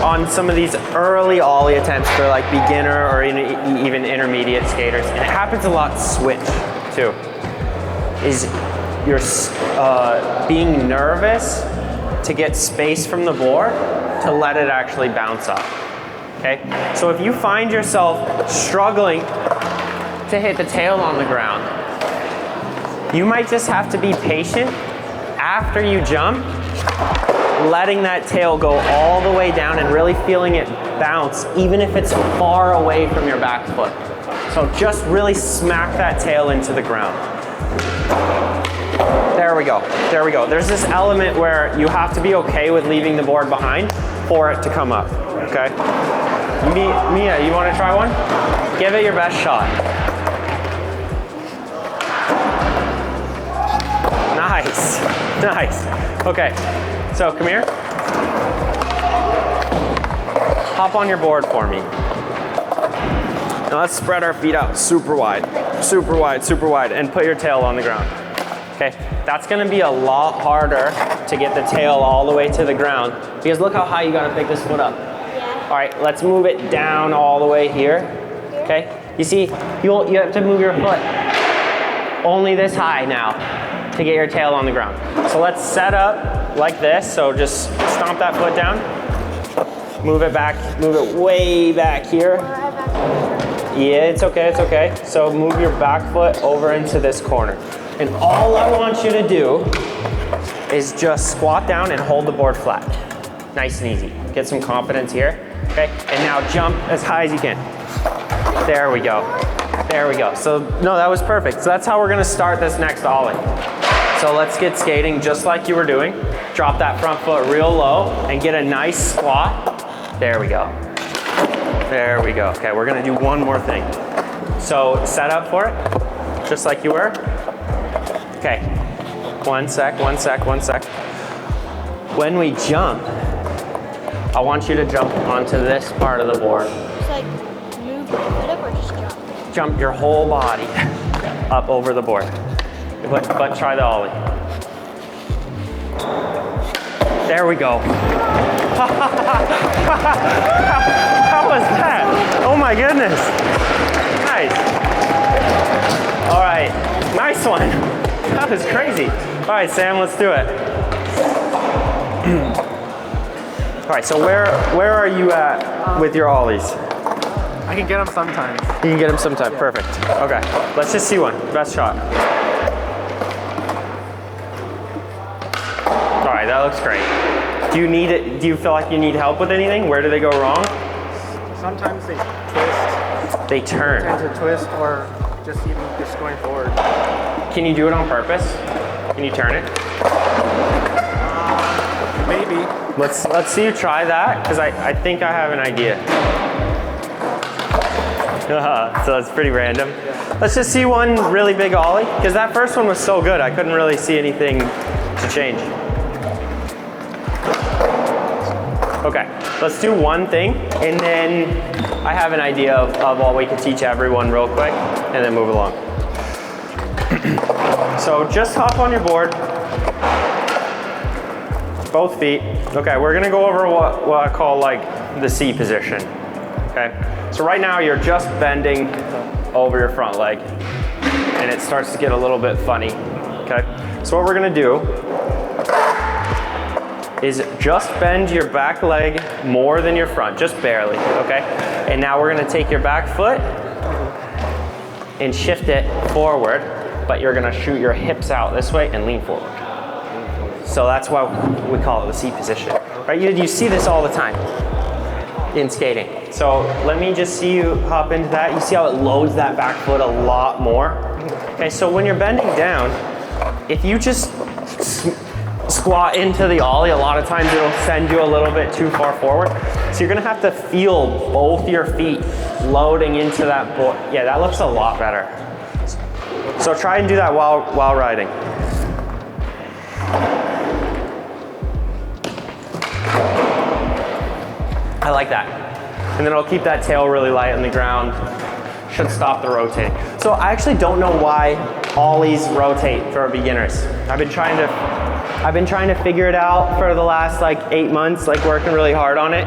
A: on some of these early ollie attempts for like beginner or even intermediate skaters, and it happens a lot switch too, is you're being nervous to get space from the board to let it actually bounce up. Okay? So if you find yourself struggling to hit the tail on the ground, you might just have to be patient after you jump, letting that tail go all the way down and really feeling it bounce, even if it's far away from your back foot. So just really smack that tail into the ground. There we go, there we go. There's this element where you have to be okay with leaving the board behind for it to come up, okay? Mia, you wanna try one? Give it your best shot. Nice, nice. Okay, so come here. Hop on your board for me. Now let's spread our feet out super wide, super wide, super wide, and put your tail on the ground. Okay, that's gonna be a lot harder to get the tail all the way to the ground because look how high you gotta pick this foot up.
C: Yeah.
A: All right, let's move it down all the way here. Okay, you see, you have to move your foot only this high now to get your tail on the ground. So let's set up like this. So just stomp that foot down, move it back, move it way back here. Yeah, it's okay, it's okay. So move your back foot over into this corner. And all I want you to do is just squat down and hold the board flat. Nice and easy. Get some confidence here, okay? And now jump as high as you can. There we go. There we go. So, no, that was perfect. So that's how we're gonna start this next ollie. So let's get skating just like you were doing. Drop that front foot real low and get a nice squat. There we go. There we go. Okay, we're gonna do one more thing. So set up for it, just like you were. Okay, one sec. When we jump, I want you to jump onto this part of the board.
C: Just like move your foot up or just jump?
A: Jump your whole body up over the board. But try the ollie. There we go. How was that? Oh my goodness. Nice. All right. Nice one. That was crazy. All right, Sam, let's do it. All right, so where are you at with your ollies?
B: I can get them sometimes.
A: You can get them sometime. Perfect. Okay, let's just see one. Best shot. All right, that looks great. Do you need it? Do you feel like you need help with anything? Where do they go wrong?
B: Sometimes they twist.
A: They turn.
B: Tend to twist or just going forward.
A: Can you do it on purpose? Can you turn it?
B: Maybe.
A: Let's see you try that, because I think I have an idea. So it's pretty random. Let's just see one really big ollie, because that first one was so good, I couldn't really see anything to change. Okay, let's do one thing, and then I have an idea of what we can teach everyone real quick, and then move along. So just hop on your board, both feet. Okay, we're gonna go over what I call like the C position, okay? So right now you're just bending over your front leg, and it starts to get a little bit funny, okay? So what we're gonna do is just bend your back leg more than your front, just barely, okay? And now we're gonna take your back foot and shift it forward, but you're gonna shoot your hips out this way and lean forward. So that's why we call it the C position, right? You see this all the time in skating. So let me just see you hop into that. You see how it loads that back foot a lot more? Okay, so when you're bending down, if you just squat into the ollie, a lot of times it'll send you a little bit too far forward. So you're gonna have to feel both your feet loading into that board. Yeah, that looks a lot better. So try and do that while riding. I like that. And then it'll keep that tail really light on the ground. Should stop the rotating. So I actually don't know why ollies rotate for beginners. I've been trying to figure it out for the last like 8 months, like working really hard on it.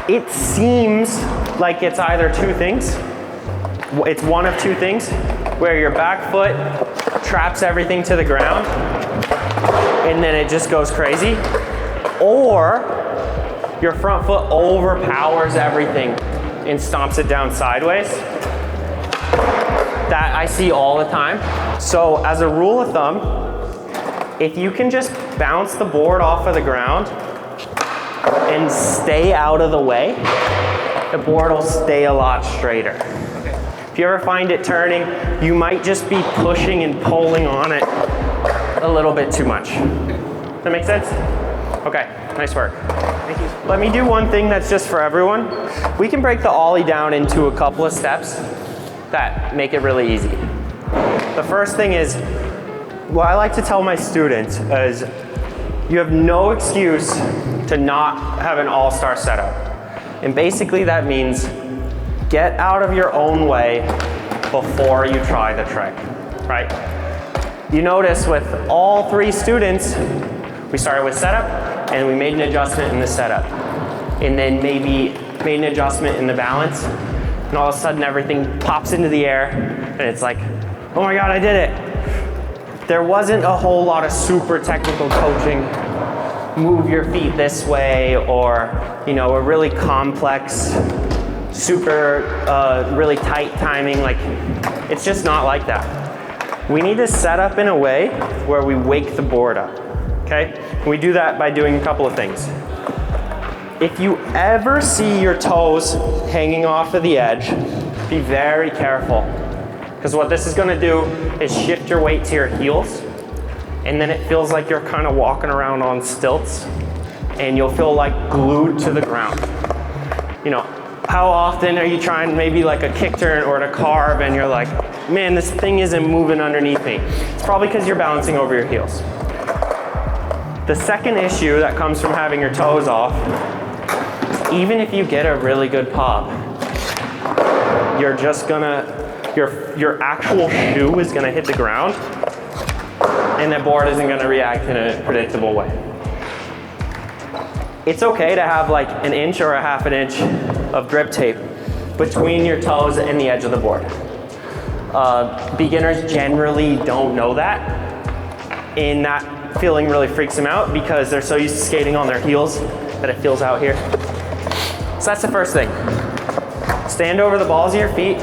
A: It seems like it's either two things. It's one of two things, where your back foot traps everything to the ground and then it just goes crazy, or your front foot overpowers everything and stomps it down sideways. That I see all the time. So as a rule of thumb, if you can just bounce the board off of the ground and stay out of the way, the board will stay a lot straighter. If you ever find it turning, you might just be pushing and pulling on it a little bit too much. Does that make sense? Okay, nice work.
B: Thank you.
A: Let me do one thing that's just for everyone. We can break the ollie down into a couple of steps that make it really easy. The first thing is, what I like to tell my students is, you have no excuse to not have an all-star setup. And basically that means get out of your own way before you try the trick, right? You notice with all 3 students, we started with setup and we made an adjustment in the setup. And then maybe made an adjustment in the balance, and all of a sudden everything pops into the air and it's like, oh my God, I did it. There wasn't a whole lot of super technical coaching, move your feet this way, or a really complex, super, really tight timing. Like, it's just not like that. We need to set up in a way where we wake the board up, okay? And we do that by doing a couple of things. If you ever see your toes hanging off of the edge, be very careful. Because what this is gonna do is shift your weight to your heels, and then it feels like you're kind of walking around on stilts, and you'll feel like glued to the ground. How often are you trying maybe like a kick turn or to carve, and you're like, man, this thing isn't moving underneath me? It's probably because you're balancing over your heels. The second issue that comes from having your toes off, even if you get a really good pop, you're just gonna, your actual shoe is gonna hit the ground, and the board isn't gonna react in a predictable way. It's okay to have like an inch or a half an inch of grip tape between your toes and the edge of the board. Beginners generally don't know that, and that feeling really freaks them out because they're so used to skating on their heels that it feels out here. So that's the first thing. Stand over the balls of your feet,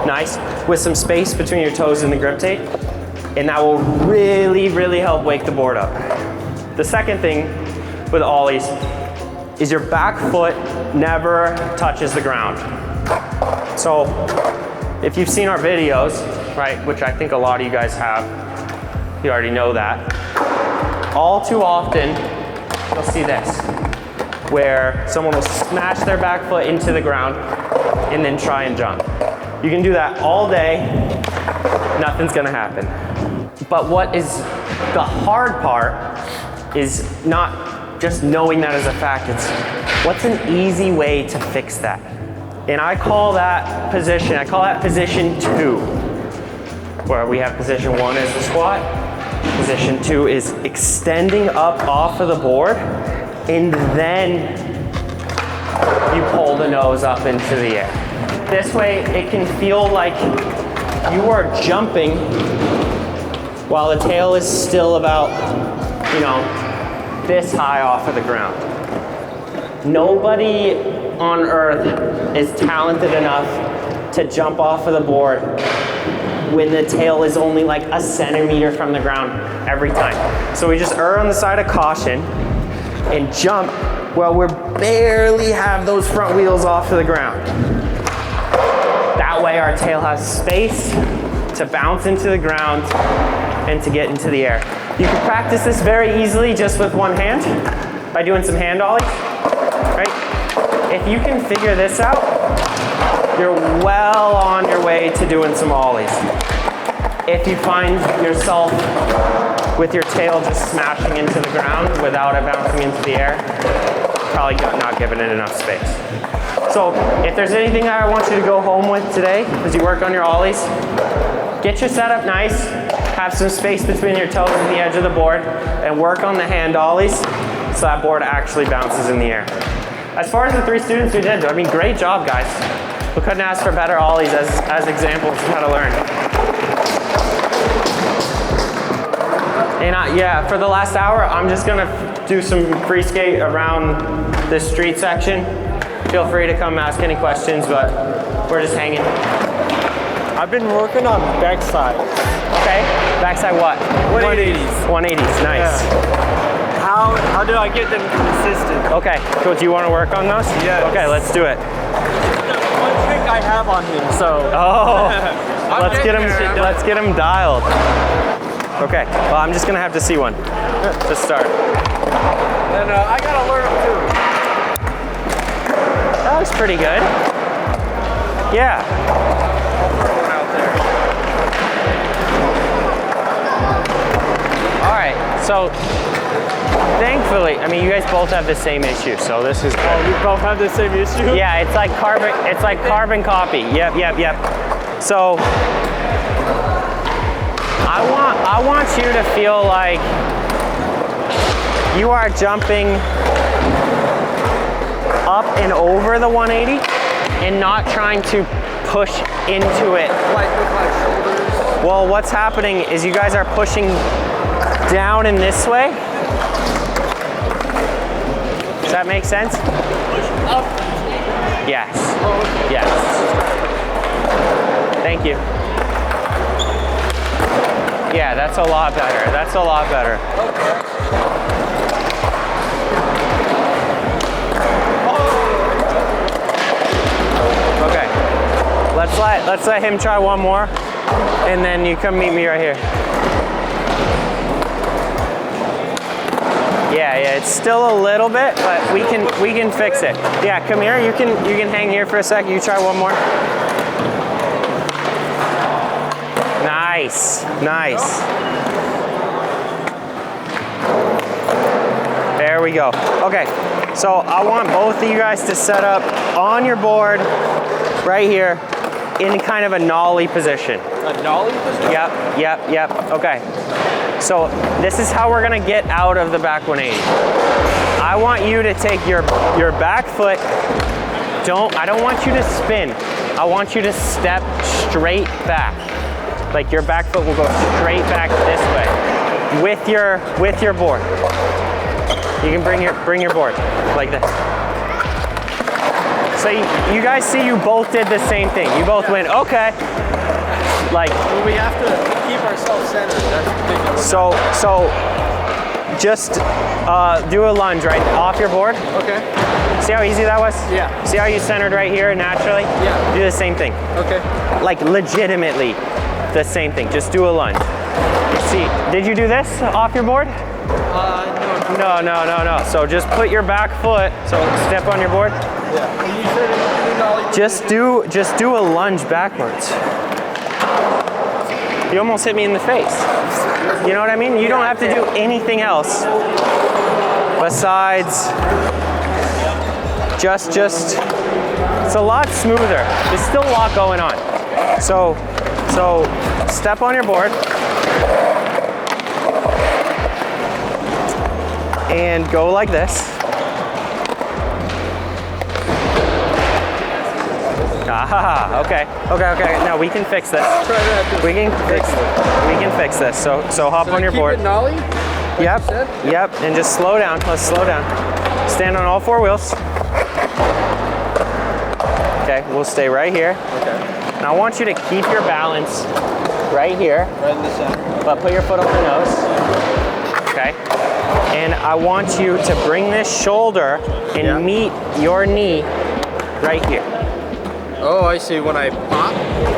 A: nice, with some space between your toes and the grip tape, and that will really, really help wake the board up. The second thing with ollies is your back foot never touches the ground. So if you've seen our videos, right, which I think a lot of you guys have, you already know that. All too often, you'll see this, where someone will smash their back foot into the ground and then try and jump. You can do that all day, nothing's gonna happen. But what is the hard part is not just knowing that as a fact, it's what's an easy way to fix that? And I call that position 2, where we have position 1 is the squat, position 2 is extending up off of the board, and then you pull the nose up into the air. This way it can feel like you are jumping while the tail is still about, you know, this high off of the ground. Nobody on earth is talented enough to jump off of the board when the tail is only like a centimeter from the ground every time. So we just err on the side of caution and jump while we barely have those front wheels off of the ground. That way our tail has space to bounce into the ground and to get into the air. You can practice this very easily just with one hand by doing some hand ollies, right? If you can figure this out, you're well on your way to doing some ollies. If you find yourself with your tail just smashing into the ground without it bouncing into the air, probably not giving it enough space. So if there's anything that I want you to go home with today as you work on your ollies, get your setup nice, have some space between your toes and the edge of the board, and work on the hand ollies so that board actually bounces in the air. As far as the 3 students who did, I mean, great job, guys. We couldn't ask for better ollies as examples of how to learn. And yeah, for the last hour, I'm just gonna do some free skate around this street section. Feel free to come ask any questions, but we're just hanging.
B: I've been working on backside.
A: Okay, backside what?
B: 180s.
A: 180s, nice.
B: Yeah. How do I get them consistent?
A: Okay, cool, do you wanna work on those?
B: Yes.
A: Okay, let's do it.
B: One trick I have on him, so.
A: Oh, let's get him dialed. Okay, well, I'm just gonna have to see one to start.
B: And I gotta learn them too.
A: That looks pretty good. Yeah.
B: I'll throw one out there.
A: All right, so thankfully, I mean, you guys both have the same issue, so this is good.
B: Oh, we both have the same issue?
A: Yeah, it's like carbon copy. Yep. So I want you to feel like you are jumping up and over the 180 and not trying to push into it.
B: Like with my shoulders?
A: Well, what's happening is you guys are pushing down in this way. Does that make sense?
B: Push up?
A: Yes.
B: Oh, okay.
A: Yes. Thank you. Yeah, that's a lot better. That's a lot better. Okay. Let's let him try one more, and then you come meet me right here. Yeah, it's still a little bit, but we can fix it. Yeah, come here. You can hang here for a sec. You try one more. Nice. There we go. Okay, so I want both of you guys to set up on your board right here in kind of a nollie position.
B: A nollie position?
A: Yep. Okay. So this is how we're gonna get out of the back 180. I want you to take your back foot. I don't want you to spin. I want you to step straight back. Like your back foot will go straight back this way with your board. You can bring your board like this. So you guys see you both did the same thing. You both went, okay. Like,
E: Well, we have to keep ourselves centered. That's ridiculous.
A: so just do a lunge right off your board.
E: Okay.
A: See how easy that was?
E: Yeah.
A: See how you centered right here naturally?
E: Yeah.
A: Do the same thing.
E: Okay.
A: Like legitimately the same thing. Just do a lunge. See, did you do this off your board?
E: No.
A: No. So just put your back foot, so step on your board.
E: Yeah. And you said it,
A: Just do a lunge backwards. You almost hit me in the face. You know what I mean? You don't have to do anything else besides just it's a lot smoother. There's still a lot going on. So step on your board and go like this. Ah, okay. Now we can fix this. We can fix this. So hop on your board.
E: Keep it nollie?
A: Yep. Yep. And just slow down. Let's slow down. Stand on all four wheels. Okay. We'll stay right here.
E: Okay.
A: Now I want you to keep your balance right here,
E: Right in the center.
A: but put your foot on the nose. Okay. And I want you to bring this shoulder and meet your knee right here.
E: Oh, I see. When I pop?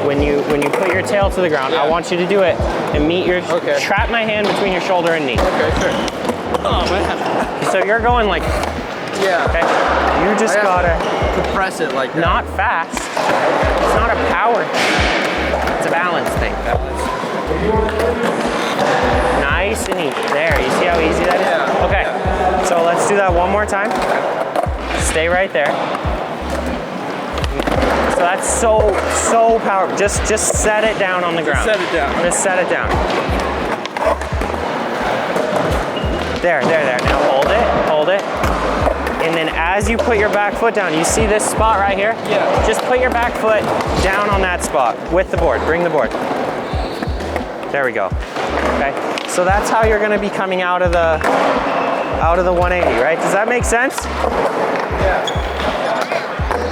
A: When you put your tail to the ground, I want you to do it and meet your, trap my hand between your shoulder and knee.
E: Okay, sure. Oh, man.
A: So you're going like, okay? You just gotta
E: compress it like that.
A: Not fast. It's not a power thing. It's a balance thing. Nice and easy. There, you see how easy that is?
E: Yeah.
A: Okay, so let's do that one more time. Stay right there. So that's so powerful. Just set it down on the ground.
E: Set it down.
A: Just set it down. There. Now hold it. And then as you put your back foot down, you see this spot right here?
E: Yeah.
A: Just put your back foot down on that spot with the board. Bring the board. There we go. Okay. So that's how you're going to be coming out of the 180, right? Does that make sense?
E: Yeah.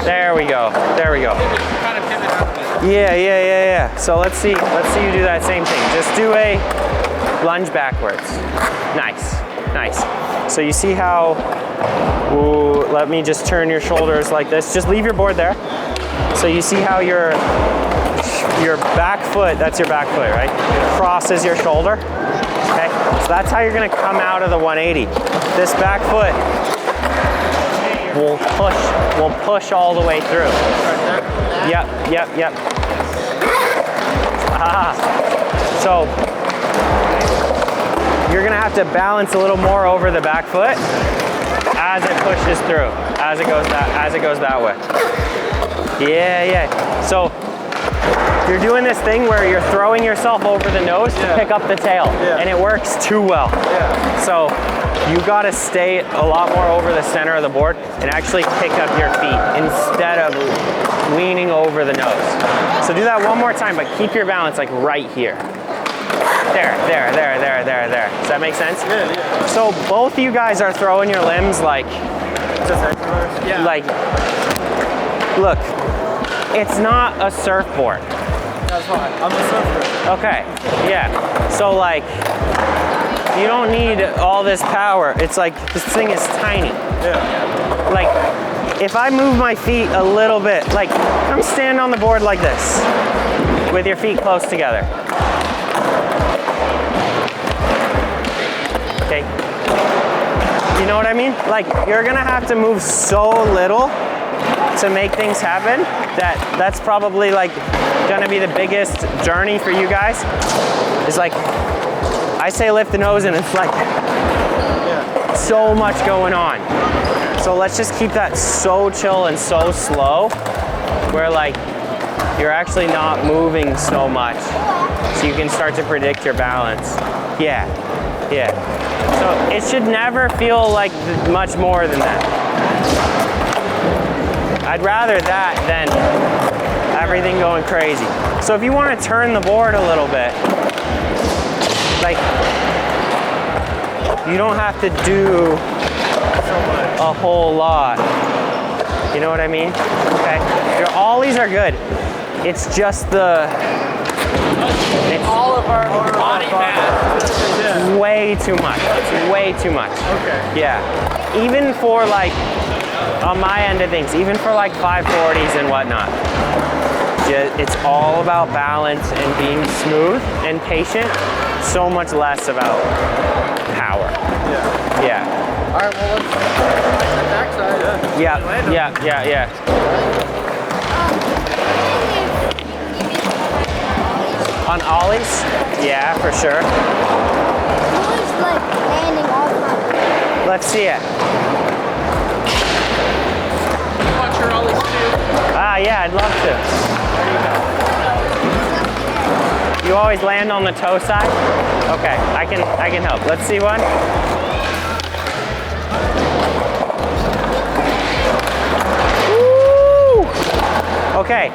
A: There we go. There we go.
E: Kind of pivot out of it.
A: Yeah. So let's see you do that same thing. Just do a lunge backwards. Nice. So you see how, let me just turn your shoulders like this. Just leave your board there. So you see how your back foot, that's your back foot, right? Crosses your shoulder. Okay. So that's how you're gonna come out of the 180. This back foot will push all the way through. Yep. So you're gonna have to balance a little more over the back foot as it pushes through, as it goes that way. Yeah. So you're doing this thing where you're throwing yourself over the nose to pick up the tail, and it works too well.
E: Yeah.
A: So you gotta stay a lot more over the center of the board and actually pick up your feet instead of leaning over the nose. So do that one more time, but keep your balance like right here. There. Does that make sense?
E: Yeah.
A: So both of you guys are throwing your limbs like, look, it's not a surfboard.
E: That's fine. I'm a surfer.
A: Okay, yeah. So like, you don't need all this power. It's like, this thing is tiny.
E: Yeah.
A: Like, if I move my feet a little bit, like, come stand on the board like this, with your feet close together. Okay. You know what I mean? Like, you're gonna have to move so little to make things happen that's probably like gonna be the biggest journey for you guys. Is like, I say lift the nose and it's like so much going on. So let's just keep that so chill and so slow where like you're actually not moving so much, so you can start to predict your balance. Yeah. So it should never feel like much more than that. I'd rather that than Everything going crazy. So if you want to turn the board a little bit, like, you don't have to do a whole lot. You know what I mean? Okay. Your ollies are good. It's just
F: All of our body mass.
A: way too much. It's way too much.
B: Okay.
A: Yeah. Even for like, on my end of things, even for like 540s and whatnot, it's all about balance and being smooth and patient. So much less about power.
B: Yeah.
A: Yeah.
E: All right, well, let's the backside.
A: Yeah. On ollies? Yeah, for sure.
C: Who's like landing all the time?
A: Let's see it.
F: Want your ollies too?
A: Ah, yeah, I'd love to. You always land on the toe side? Okay, I can help. Let's see one. Woo! Okay,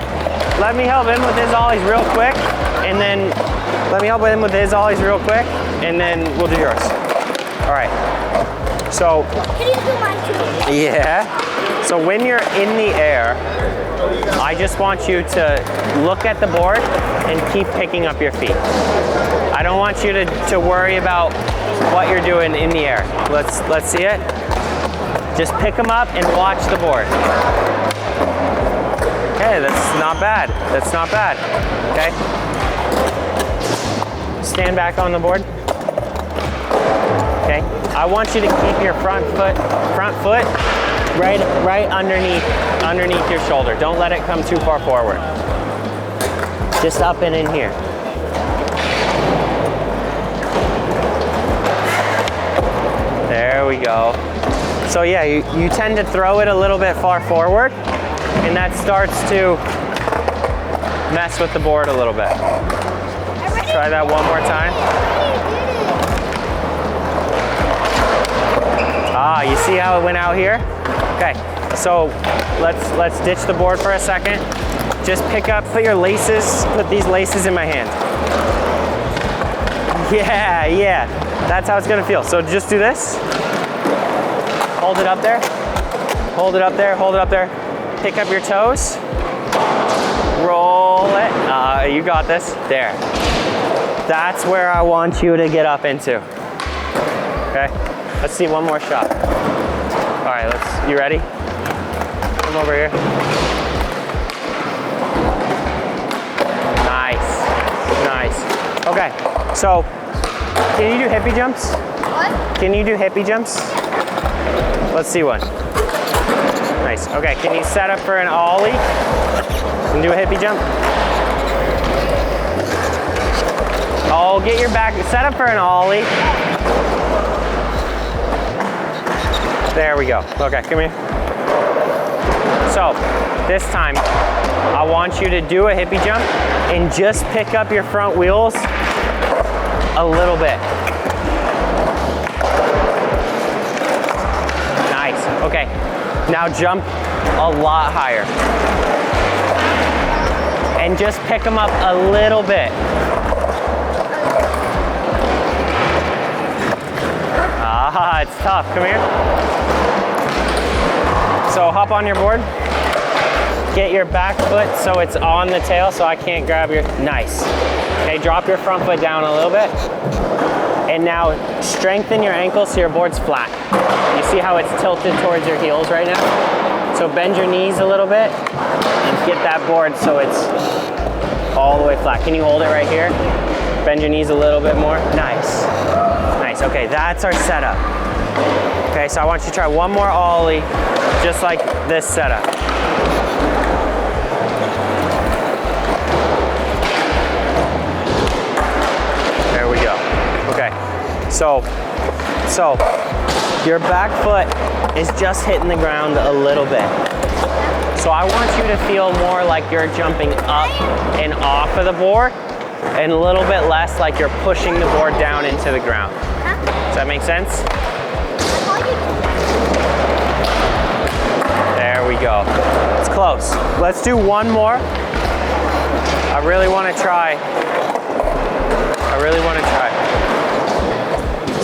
A: let me help him with his ollies real quick, and then we'll do yours. All right. So,
C: Can you do mine too?
A: yeah. So when you're in the air, I just want you to look at the board and keep picking up your feet. I don't want you to worry about what you're doing in the air. Let's see it. Just pick them up and watch the board. Okay, that's not bad. That's not bad. Okay. Stand back on the board. Okay. I want you to keep your front foot right underneath your shoulder. Don't let it come too far forward. Just up and in here. There we go. So yeah, you tend to throw it a little bit far forward, and that starts to mess with the board a little bit. Try that one more time. Ah, you see how it went out here? Okay, so let's ditch the board for a second. Just put your laces, put these laces in my hand. Yeah, that's how it's gonna feel. So just do this. Hold it up there. Hold it up there, hold it up there. Pick up your toes. Roll it. You got this. There. That's where I want you to get up into. Okay, let's see one more shot. All right, you ready? Come over here. Nice. Okay, so can you do hippie jumps?
C: What?
A: Can you do hippie jumps? Let's see one. Nice. Okay, can you set up for an ollie and do a hippie jump? Oh, get your back, set up for an ollie. There we go. Okay, come here. So, this time, I want you to do a hippie jump and just pick up your front wheels a little bit. Nice. Okay, now jump a lot higher. And just pick them up a little bit. Ah, it's tough. Come here. So hop on your board. Get your back foot so it's on the tail so I can't grab your, nice. Okay, drop your front foot down a little bit. And now strengthen your ankles so your board's flat. You see how it's tilted towards your heels right now? So bend your knees a little bit and get that board so it's all the way flat. Can you hold it right here? Bend your knees a little bit more. Nice. Nice. Okay, that's our setup. Okay, so I want you to try one more ollie, just like this setup. There we go. Okay, so your back foot is just hitting the ground a little bit. So I want you to feel more like you're jumping up and off of the board, and a little bit less like you're pushing the board down into the ground. Does that make sense? There we go. It's close. Let's do one more. I really want to try.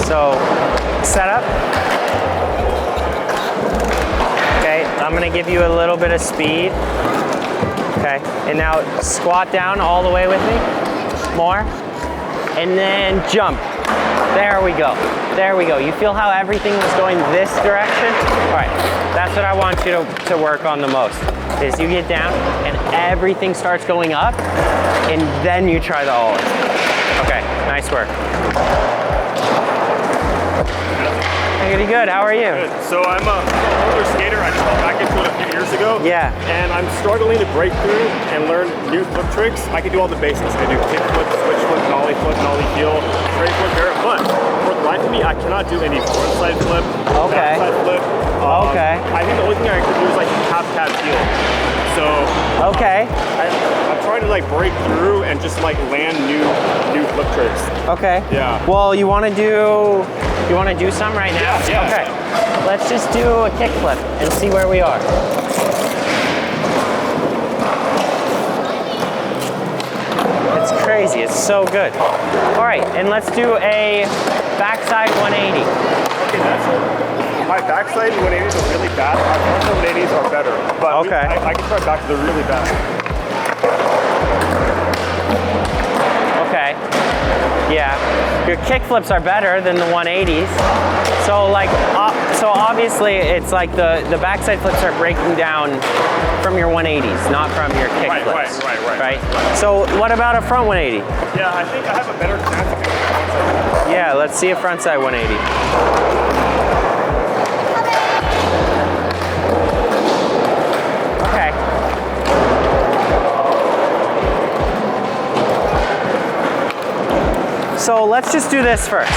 A: So, set up. Okay, I'm gonna give you a little bit of speed. Okay, and now squat down all the way with me. More. And then jump. There we go. There we go. You feel how everything was going this direction? All right, that's what I want you to work on the most, is you get down and everything starts going up, and then you try the Ollie. Okay, nice work. Pretty good, how are you?
D: Good. So I'm a older skater. I fell back into it a few years ago.
A: Yeah.
D: And I'm struggling to break through and learn new flip tricks. I can do all the basics. I do kickflip, switch flip, nollie heel, straight flip, there. But for the life of me, I cannot do any frontside flip, backside flip.
A: Okay.
D: I think the only thing I can do is like half tap heel. So
A: Okay.
D: I'm trying to like break through and just like land new flip tricks.
A: Okay.
D: Yeah.
A: Well, you want to do some right now?
D: Yeah.
A: Okay. Let's just do a kickflip and see where we are. It's crazy. It's so good. All right, and let's do a backside 180.
D: Okay, my backside 180s are really bad. My front 180s are better. But
A: Okay.
D: I can try back to the really bad.
A: Okay. Yeah. Your kickflips are better than the 180s. So so obviously it's like the backside flips are breaking down from your 180s, not from your kickflips.
D: Right.
A: So what about a front 180?
D: Yeah, I think I have a better chance of it.
A: Yeah, let's see a frontside 180. Okay. So let's just do this first.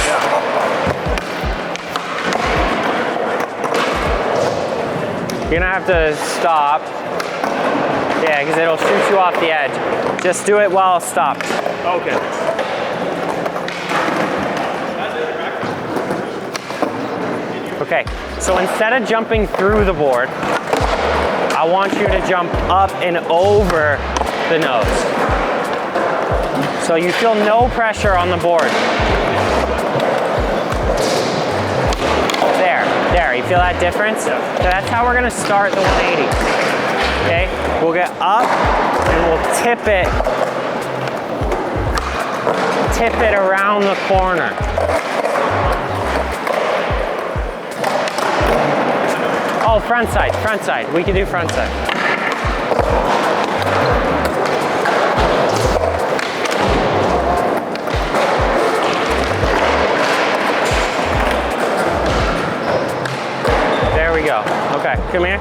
A: You're gonna have to stop. Yeah, because it'll shoot you off the edge. Just do it while stopped.
D: Okay.
A: Okay, so instead of jumping through the board, I want you to jump up and over the nose. So you feel no pressure on the board. There, you feel that difference?
D: Yeah.
A: So that's how we're gonna start the 180. Okay, we'll get up and we'll tip it around the corner. Oh, front side. We can do front side. There we go. Okay, come here.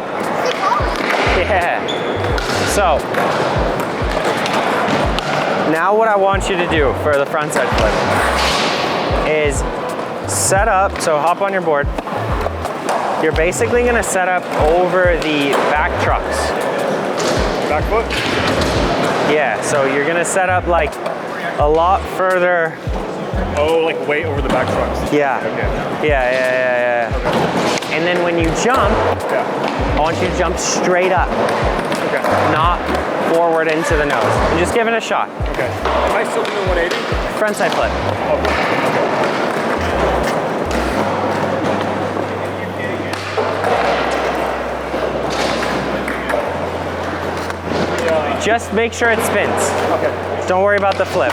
A: Yeah. So, now what I want you to do for the front side flip is set up, so hop on your board. You're basically gonna set up over the back trucks.
D: Back foot?
A: Yeah, so you're gonna set up like a lot further.
D: Oh, like way over the back trucks.
A: Yeah.
D: Okay.
A: Yeah.
D: Okay.
A: And then when you jump,
D: Yeah.
A: I want you to jump straight up,
D: Okay.
A: not forward into the nose. And just give it a shot.
D: Okay. Am I still doing 180?
A: Front side flip. Just make sure it spins.
D: Okay.
A: Don't worry about the flip.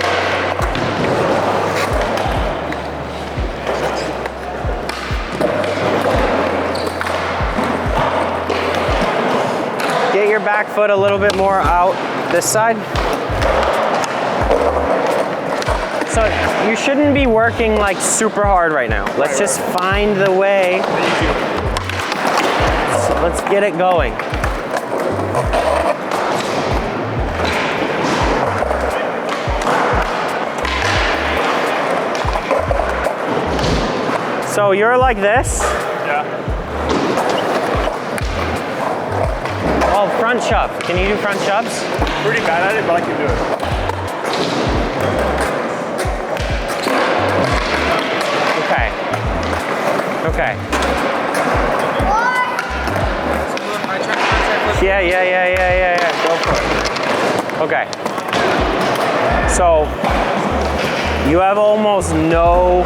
A: Get your back foot a little bit more out this side. So you shouldn't be working like super hard right now. Let's just find the way. So let's get it going. So you're like this.
D: Yeah.
A: Oh, front shove. Can you do front shoves?
D: Pretty bad at it, but I can do it.
A: Okay. Yeah. Go for it. Okay. So you have almost no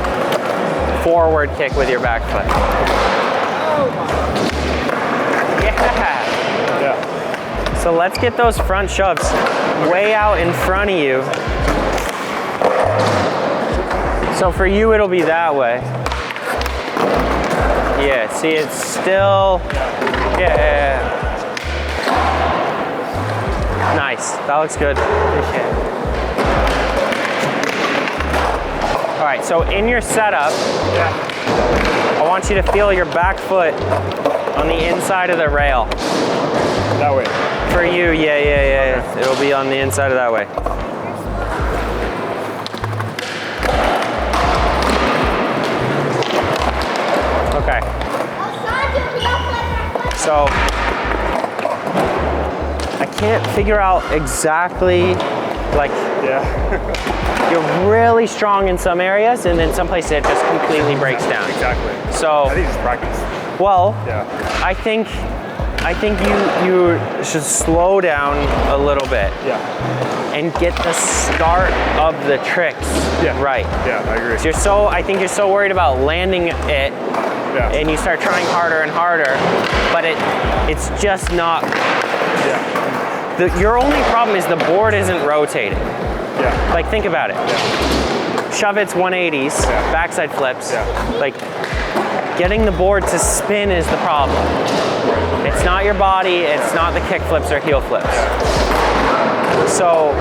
A: forward kick with your back foot. Yeah. So let's get those front shoves way out in front of you. So for you, it'll be that way. Yeah, see, it's still, yeah. Nice, that looks good. Appreciate it. All right, so in your setup, I want you to feel your back foot on the inside of the rail.
D: That way.
A: For you, yeah. It'll be on the inside of that way. Okay. So I can't figure out exactly, like, you're really strong in some areas, and then some places it just completely breaks down.
D: Exactly.
A: So
D: I think it's practice.
A: Well,
D: Yeah.
A: I think you should slow down a little bit.
D: Yeah.
A: And get the start of the tricks right.
D: Yeah, I agree.
A: So I think you're so worried about landing it, and you start trying harder and harder, but it's just not.
D: Yeah.
A: Your only problem is the board isn't rotating.
D: Yeah.
A: Like, think about it.
D: Yeah.
A: Shove it's 180s, backside flips.
D: Yeah.
A: Like, getting the board to spin is the problem. It's not your body, it's not the kickflips or heel flips. So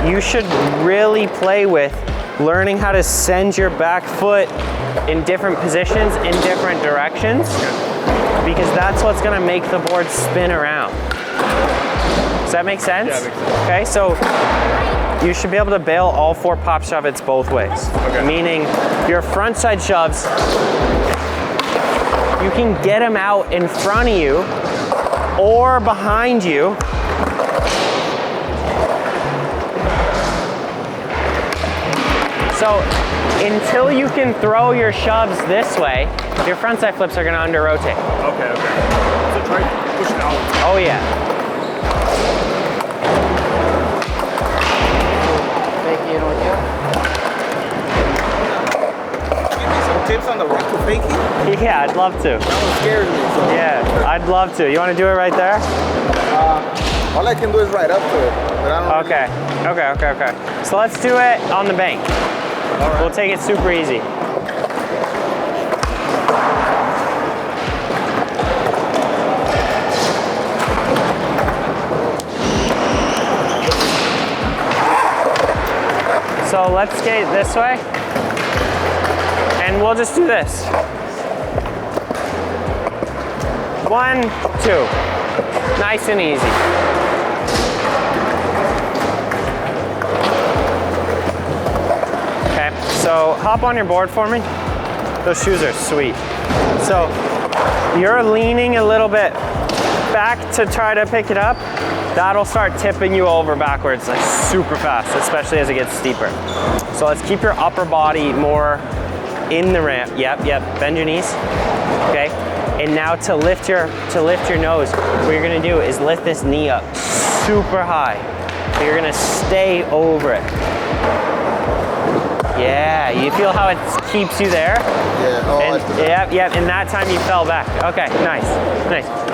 A: you should really play with learning how to send your back foot in different positions, in different directions, because that's what's gonna make the board spin around. Does that make sense?
D: Yeah, it makes sense.
A: Okay, so you should be able to bail all 4 pop shove-its both ways.
D: Okay.
A: Meaning your front side shoves, you can get them out in front of you or behind you. So until you can throw your shoves this way, your front side flips are gonna under rotate.
D: Okay. So try pushing out.
A: Oh yeah.
G: Fakie in with you. Give me some tips on the rock to Fakie?
A: Yeah, I'd love to.
G: That one scares me. So.
A: Yeah, I'd love to. You wanna do it right there?
G: All I can do is ride up to it, but I don't
A: Okay. So let's do it on the bank.
G: All right.
A: We'll take it super easy. So let's skate this way, and we'll just do this. 1, 2, nice and easy. Okay, so hop on your board for me. Those shoes are sweet. So you're leaning a little bit back to try to pick it up. That'll start tipping you over backwards like super fast, especially as it gets steeper. So let's keep your upper body more in the ramp. Yep, bend your knees, okay? And now to lift your nose, what you're gonna do is lift this knee up super high. So you're gonna stay over it. Yeah, you feel how it keeps you there?
G: Yeah, oh,
A: And, yep, and that time you fell back. Okay, nice.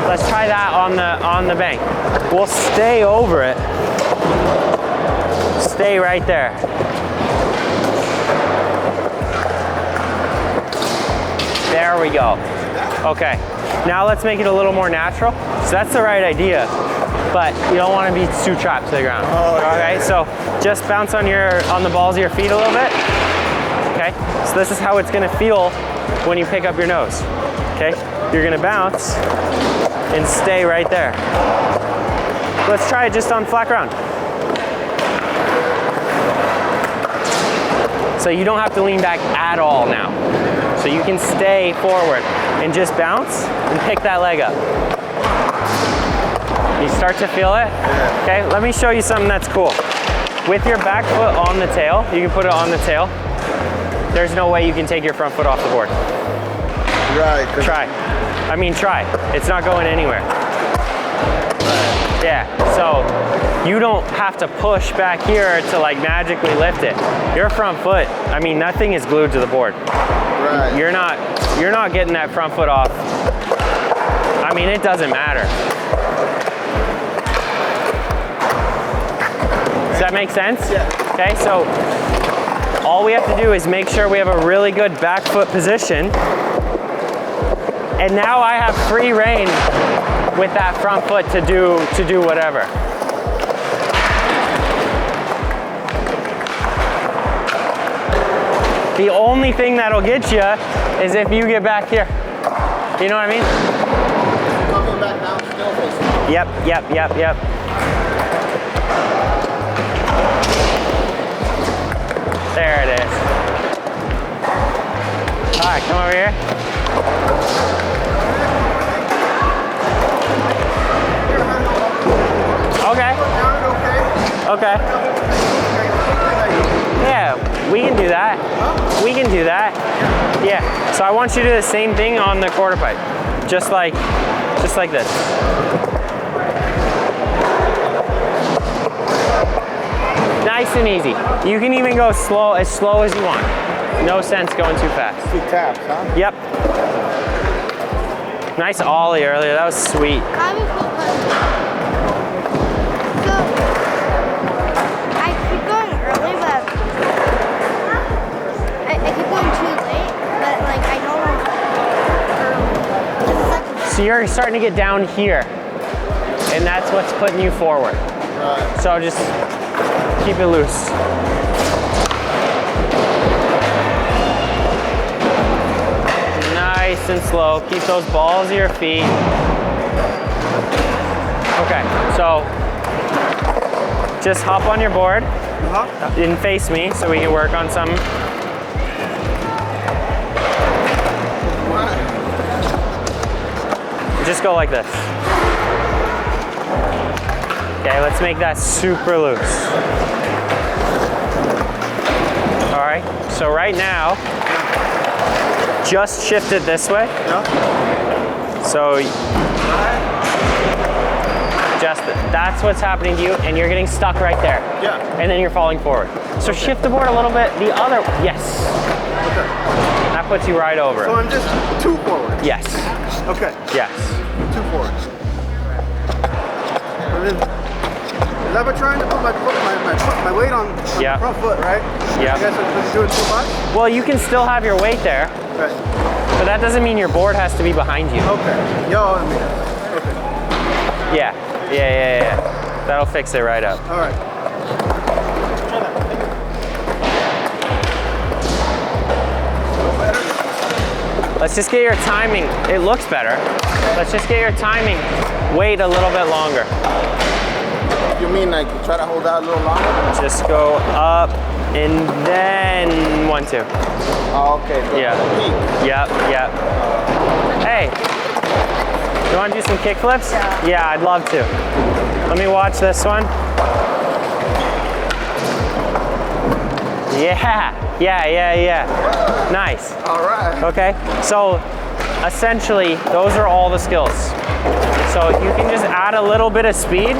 A: Let's try that on the bank. We'll stay over it. Stay right there. There we go. Okay, now let's make it a little more natural. So that's the right idea, but you don't want to be too trapped to the ground. Okay, so just bounce on the balls of your feet a little bit. Okay, so this is how it's gonna feel when you pick up your nose. Okay, you're gonna bounce and stay right there. Let's try it just on flat ground. So you don't have to lean back at all now. So you can stay forward and just bounce and pick that leg up. You start to feel it? Okay, let me show you something that's cool. With your back foot on the tail, you can put it on the tail. There's no way you can take your front foot off the board.
G: Right.
A: Try. It's not going anywhere. Yeah, so you don't have to push back here to like magically lift it. Your front foot, I mean, nothing is glued to the board.
G: Right.
A: You're not getting that front foot off. I mean, it doesn't matter. Does that make sense?
G: Yeah.
A: Okay, so all we have to do is make sure we have a really good back foot position. And now I have free reign with that front foot to do whatever. The only thing that'll get you is if you get back here. You know what I mean?
G: Coming back down, still facing.
A: Yep. There it is. All right, come over here. Okay. Yeah, we can do that. We can do that. Yeah. So I want you to do the same thing on the quarter pipe. Just like this. Nice and easy. You can even go as slow as you want. No sense going too fast.
G: 2 taps, huh?
A: Yep. Nice ollie earlier. That was sweet.
C: So, I keep going early, but I keep going too late, but like I know
A: So you're starting to get down here, and that's what's putting you forward.
G: Right.
A: So just keep it loose. Nice and slow. Keep those balls of your feet. Okay, so just hop on your board and face me so we can work on something. Just go like this. Okay, let's make that super loose. All right, so right now, just shift it this way. So that's what's happening to you, and you're getting stuck right there.
G: Yeah.
A: And then you're falling forward. So shift the board a little bit. The other, yes.
G: Okay.
A: That puts you right over.
G: So I'm just 2 forward.
A: Yes.
G: Okay.
A: Yes.
G: 2 forward. And then, is that what trying to put my weight on
A: Yeah.
G: the front foot, right?
A: Yeah.
G: I guess I'm doing too much?
A: Well, you can still have your weight there,
G: Right.
A: but that doesn't mean your board has to be behind you.
G: Okay. Yo, I mean, okay.
A: Yeah. That'll fix it right up.
G: All right.
A: Let's just get your timing. It looks better. Let's just get your timing. Wait a little bit longer.
G: You mean like try to hold out a little longer?
A: Just go up and then 1, 2.
G: Oh, okay. So
A: Yeah. Yep. Hey, you want to do some kickflips? Yeah, I'd love to. Let me watch this one. Yeah. Nice.
G: All right.
A: Okay, so essentially, those are all the skills. So you can just add a little bit of speed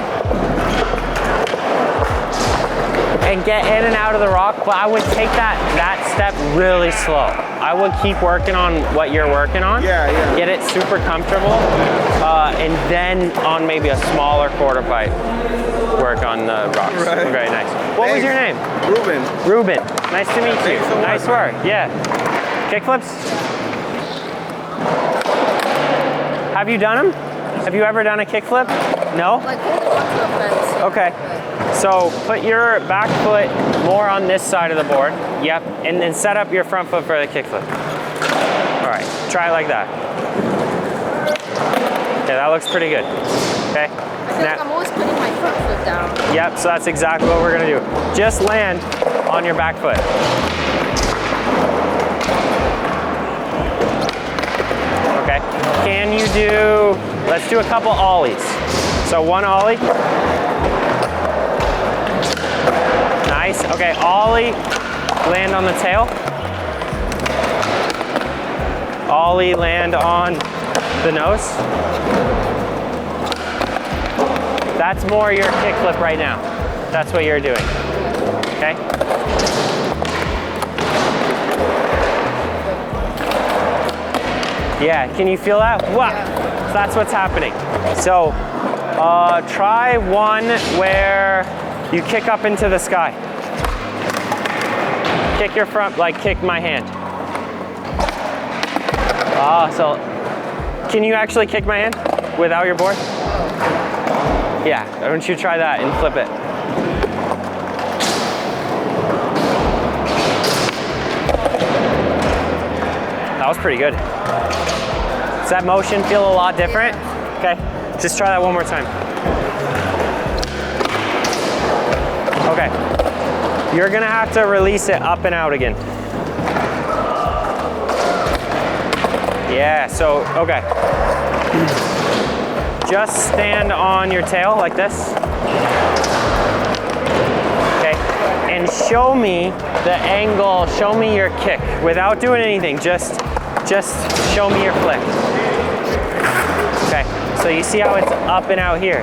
A: and get in and out of the rock, but I would take that step really slow. I would keep working on what you're working on.
G: Yeah.
A: Get it super comfortable, and then on maybe a smaller quarter pipe, work on the rocks.
G: Right.
A: Very nice. What was your name?
G: Ruben.
A: Nice to meet you.
G: Thanks so much.
A: Nice work. Yeah. Kickflips? Have you done them? Have you ever done a kickflip? No?
C: like onto a fence.
A: Okay. So put your back foot more on this side of the board. Yep. And then set up your front foot for the kickflip. All right. Try it like that. Okay, that looks pretty good. Okay.
C: I feel like I'm always putting my front foot down.
A: Yep, so that's exactly what we're gonna do. Just land on your back foot. Okay, can you do, let's do a couple ollies. So 1 ollie. Nice, okay, ollie, land on the tail. Ollie, land on the nose. That's more your kickflip right now. That's what you're doing, okay? Yeah, can you feel that? Wow, that's what's happening. So try one where you kick up into the sky. Kick your front, like kick my hand. So can you actually kick my hand without your board? Yeah, why don't you try that and flip it. That was pretty good. Does that motion feel a lot different? Okay, just try that one more time. Okay, you're gonna have to release it up and out again. Yeah, so, okay. Just stand on your tail like this. Okay, and show me the angle, show me your kick without doing anything, just show me your flick. Okay, so you see how it's up and out here?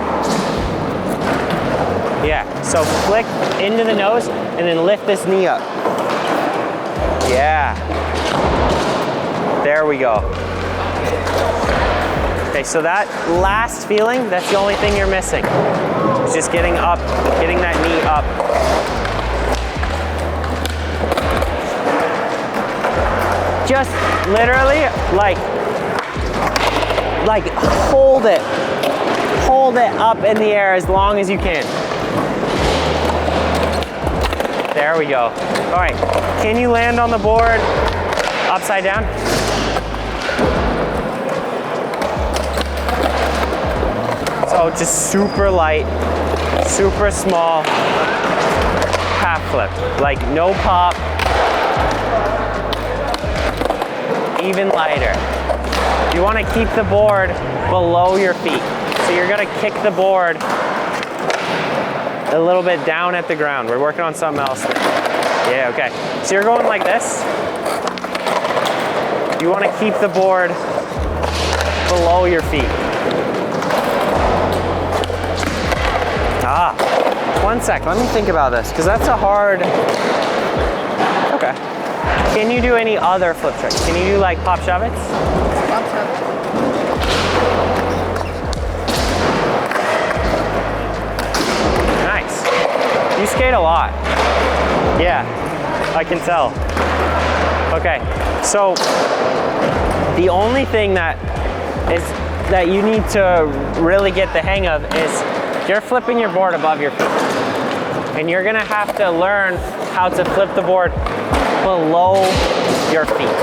A: Yeah, so flick into the nose and then lift this knee up. Yeah. There we go. Okay, so that last feeling, that's the only thing you're missing. It's just getting up, getting that knee up. Just literally like hold it up in the air as long as you can. There we go. All right, can you land on the board upside down? So just super light, super small half flip, like no pop, even lighter. You want to keep the board below your feet. So you're going to kick the board a little bit down at the ground. We're working on something else there. Yeah, okay. So you're going like this. You want to keep the board below your feet. One sec, let me think about this, because that's a hard, okay. Can you do any other flip tricks? Can you do like pop shovets?
C: Pop shove.
A: Nice. You skate a lot. Yeah, I can tell. Okay, so the only thing that you need to really get the hang of is you're flipping your board above your feet. And you're gonna have to learn how to flip the board below your feet,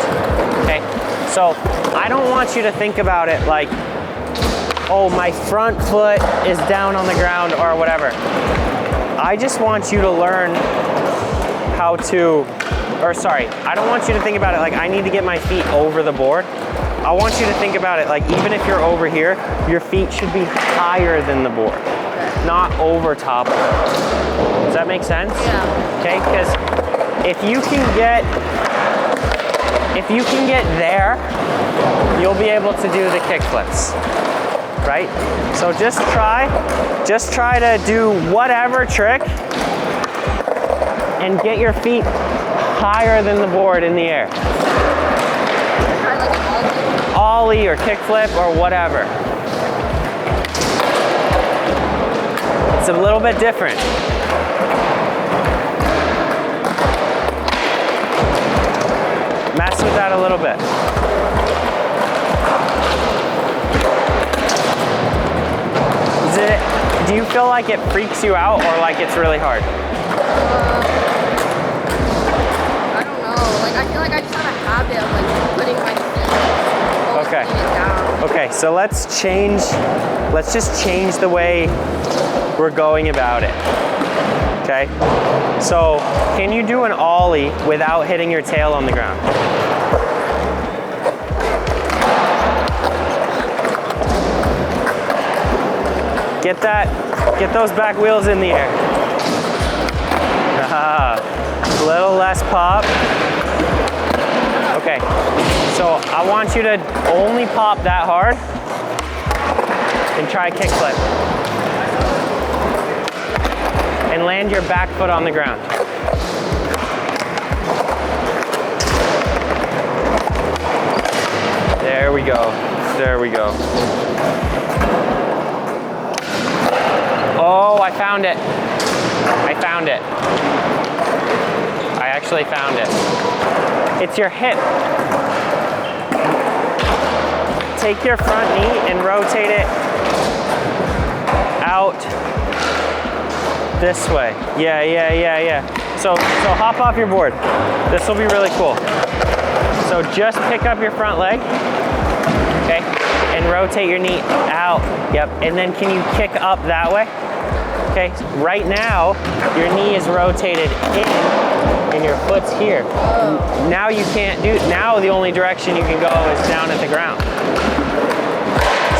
A: okay? So I don't want you to think about it like, oh, my front foot is down on the ground or whatever. I just want you to learn how to, I don't want you to think about it like I need to get my feet over the board. I want you to think about it like even if you're over here, your feet should be higher than the board, not over top of it. Does that make sense?
C: Yeah.
A: Okay, because if you can get there, you'll be able to do the kickflips, right? So just try to do whatever trick and get your feet higher than the board in the air.
C: Try like an
A: Ollie or kickflip or whatever. It's a little bit different. Mess with that a little bit. Do you feel like it freaks you out or like it's really hard?
C: I don't know. Like I feel like I just have a habit of like putting my feet down.
A: Okay, so let's just change the way we're going about it. Okay? So, can you do an ollie without hitting your tail on the ground? Get those back wheels in the air. A little less pop. Okay, so I want you to only pop that hard and try a kickflip. land your back foot on the ground. There we go. There we go. Oh, I found it. I found it. I actually found it. It's your hip. Take your front knee and rotate it out this way. Yeah. So hop off your board. This will be really cool. So just pick up your front leg, okay, and rotate your knee out. Yep, and then can you kick up that way? Okay, right now, your knee is rotated in and your foot's here. Now you can't do, now the only direction you can go is down at the ground.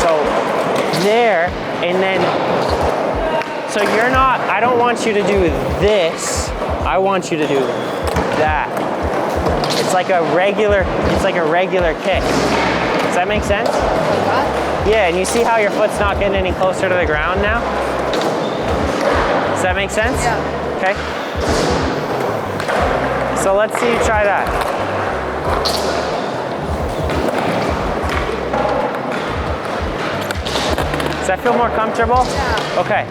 A: So there, and then, so you're not, I don't want you to do this. I want you to do that. It's like a regular kick. Does that make sense? Yeah, and you see how your foot's not getting any closer to the ground now? Does that make sense?
C: Yeah.
A: Okay. So let's see you try that. Does that feel more comfortable?
C: Yeah.
A: Okay.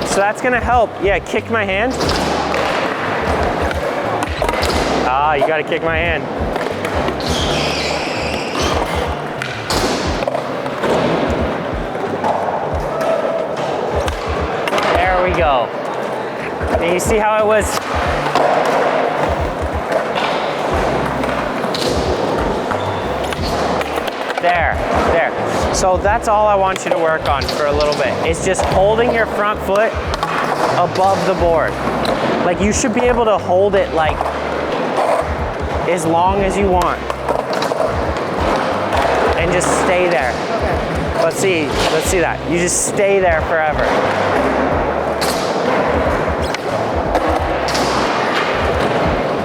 A: So that's gonna help. Yeah, kick my hand. Ah, you gotta kick my hand. There we go. And you see how it was? There. So that's all I want you to work on for a little bit. It's just holding your front foot above the board. Like you should be able to hold it like as long as you want. And just stay there.
C: Okay.
A: Let's see that. You just stay there forever.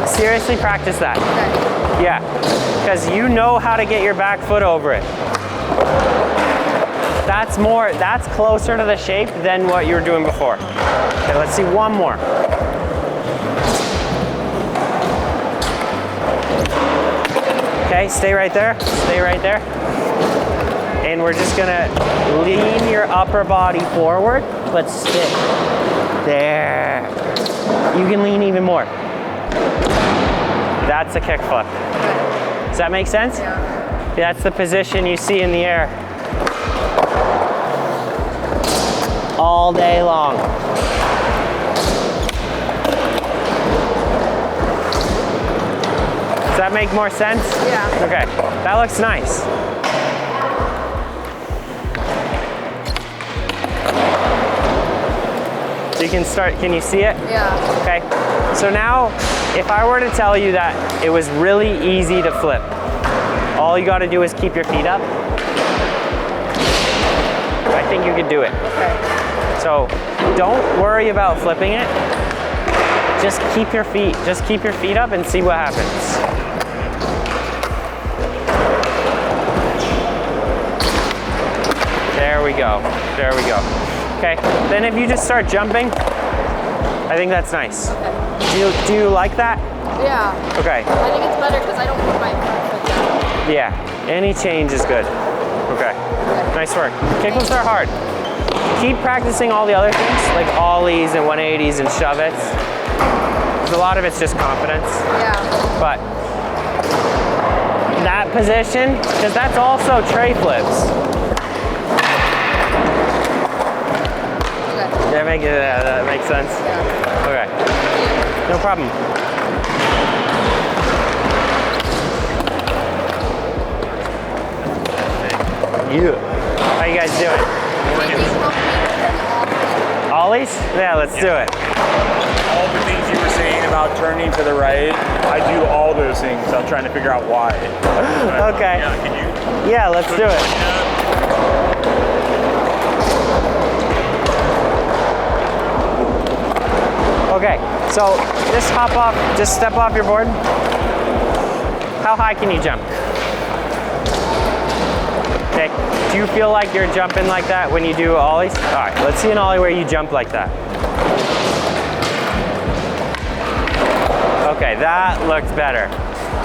A: Seriously practice that.
C: Okay.
A: Yeah, because you know how to get your back foot over it. That's closer to the shape than what you were doing before. Okay, let's see one more. Okay, stay right there, And we're just gonna lean your upper body forward, but stick. There. You can lean even more. That's a kickflip. Does that make sense?
C: Yeah.
A: That's the position you see in the air. All day long. Does that make more sense?
C: Yeah.
A: Okay, that looks nice. So you can start, can you see it?
C: Yeah.
A: Okay, so now if I were to tell you that it was really easy to flip, all you gotta do is keep your feet up, I think you could do it.
C: Okay.
A: So don't worry about flipping it. Just keep your feet up and see what happens. There we go. Okay, then if you just start jumping, I think that's nice.
C: Okay.
A: Do you like that?
C: Yeah.
A: Okay.
C: I think it's better because I don't put my foot down.
A: Yeah, any change is good. Okay, nice work. Kickflips are hard. Keep practicing all the other things, like ollies and 180s and shove-its. Because a lot of it's just confidence.
C: Yeah.
A: But that position, because that's also tray flips.
C: Okay.
A: That makes sense?
C: Yeah.
A: Okay, no problem. How you guys doing? Ollies? Yeah, let's do it.
H: All the things you were saying about turning to the right, I do all those things. I'm trying to figure out why.
A: Okay.
H: Yeah, can you?
A: Yeah, let's do it. Okay, so just step off your board. How high can you jump? Okay, do you feel like you're jumping like that when you do ollies? All right, let's see an ollie where you jump like that. Okay, that looked better.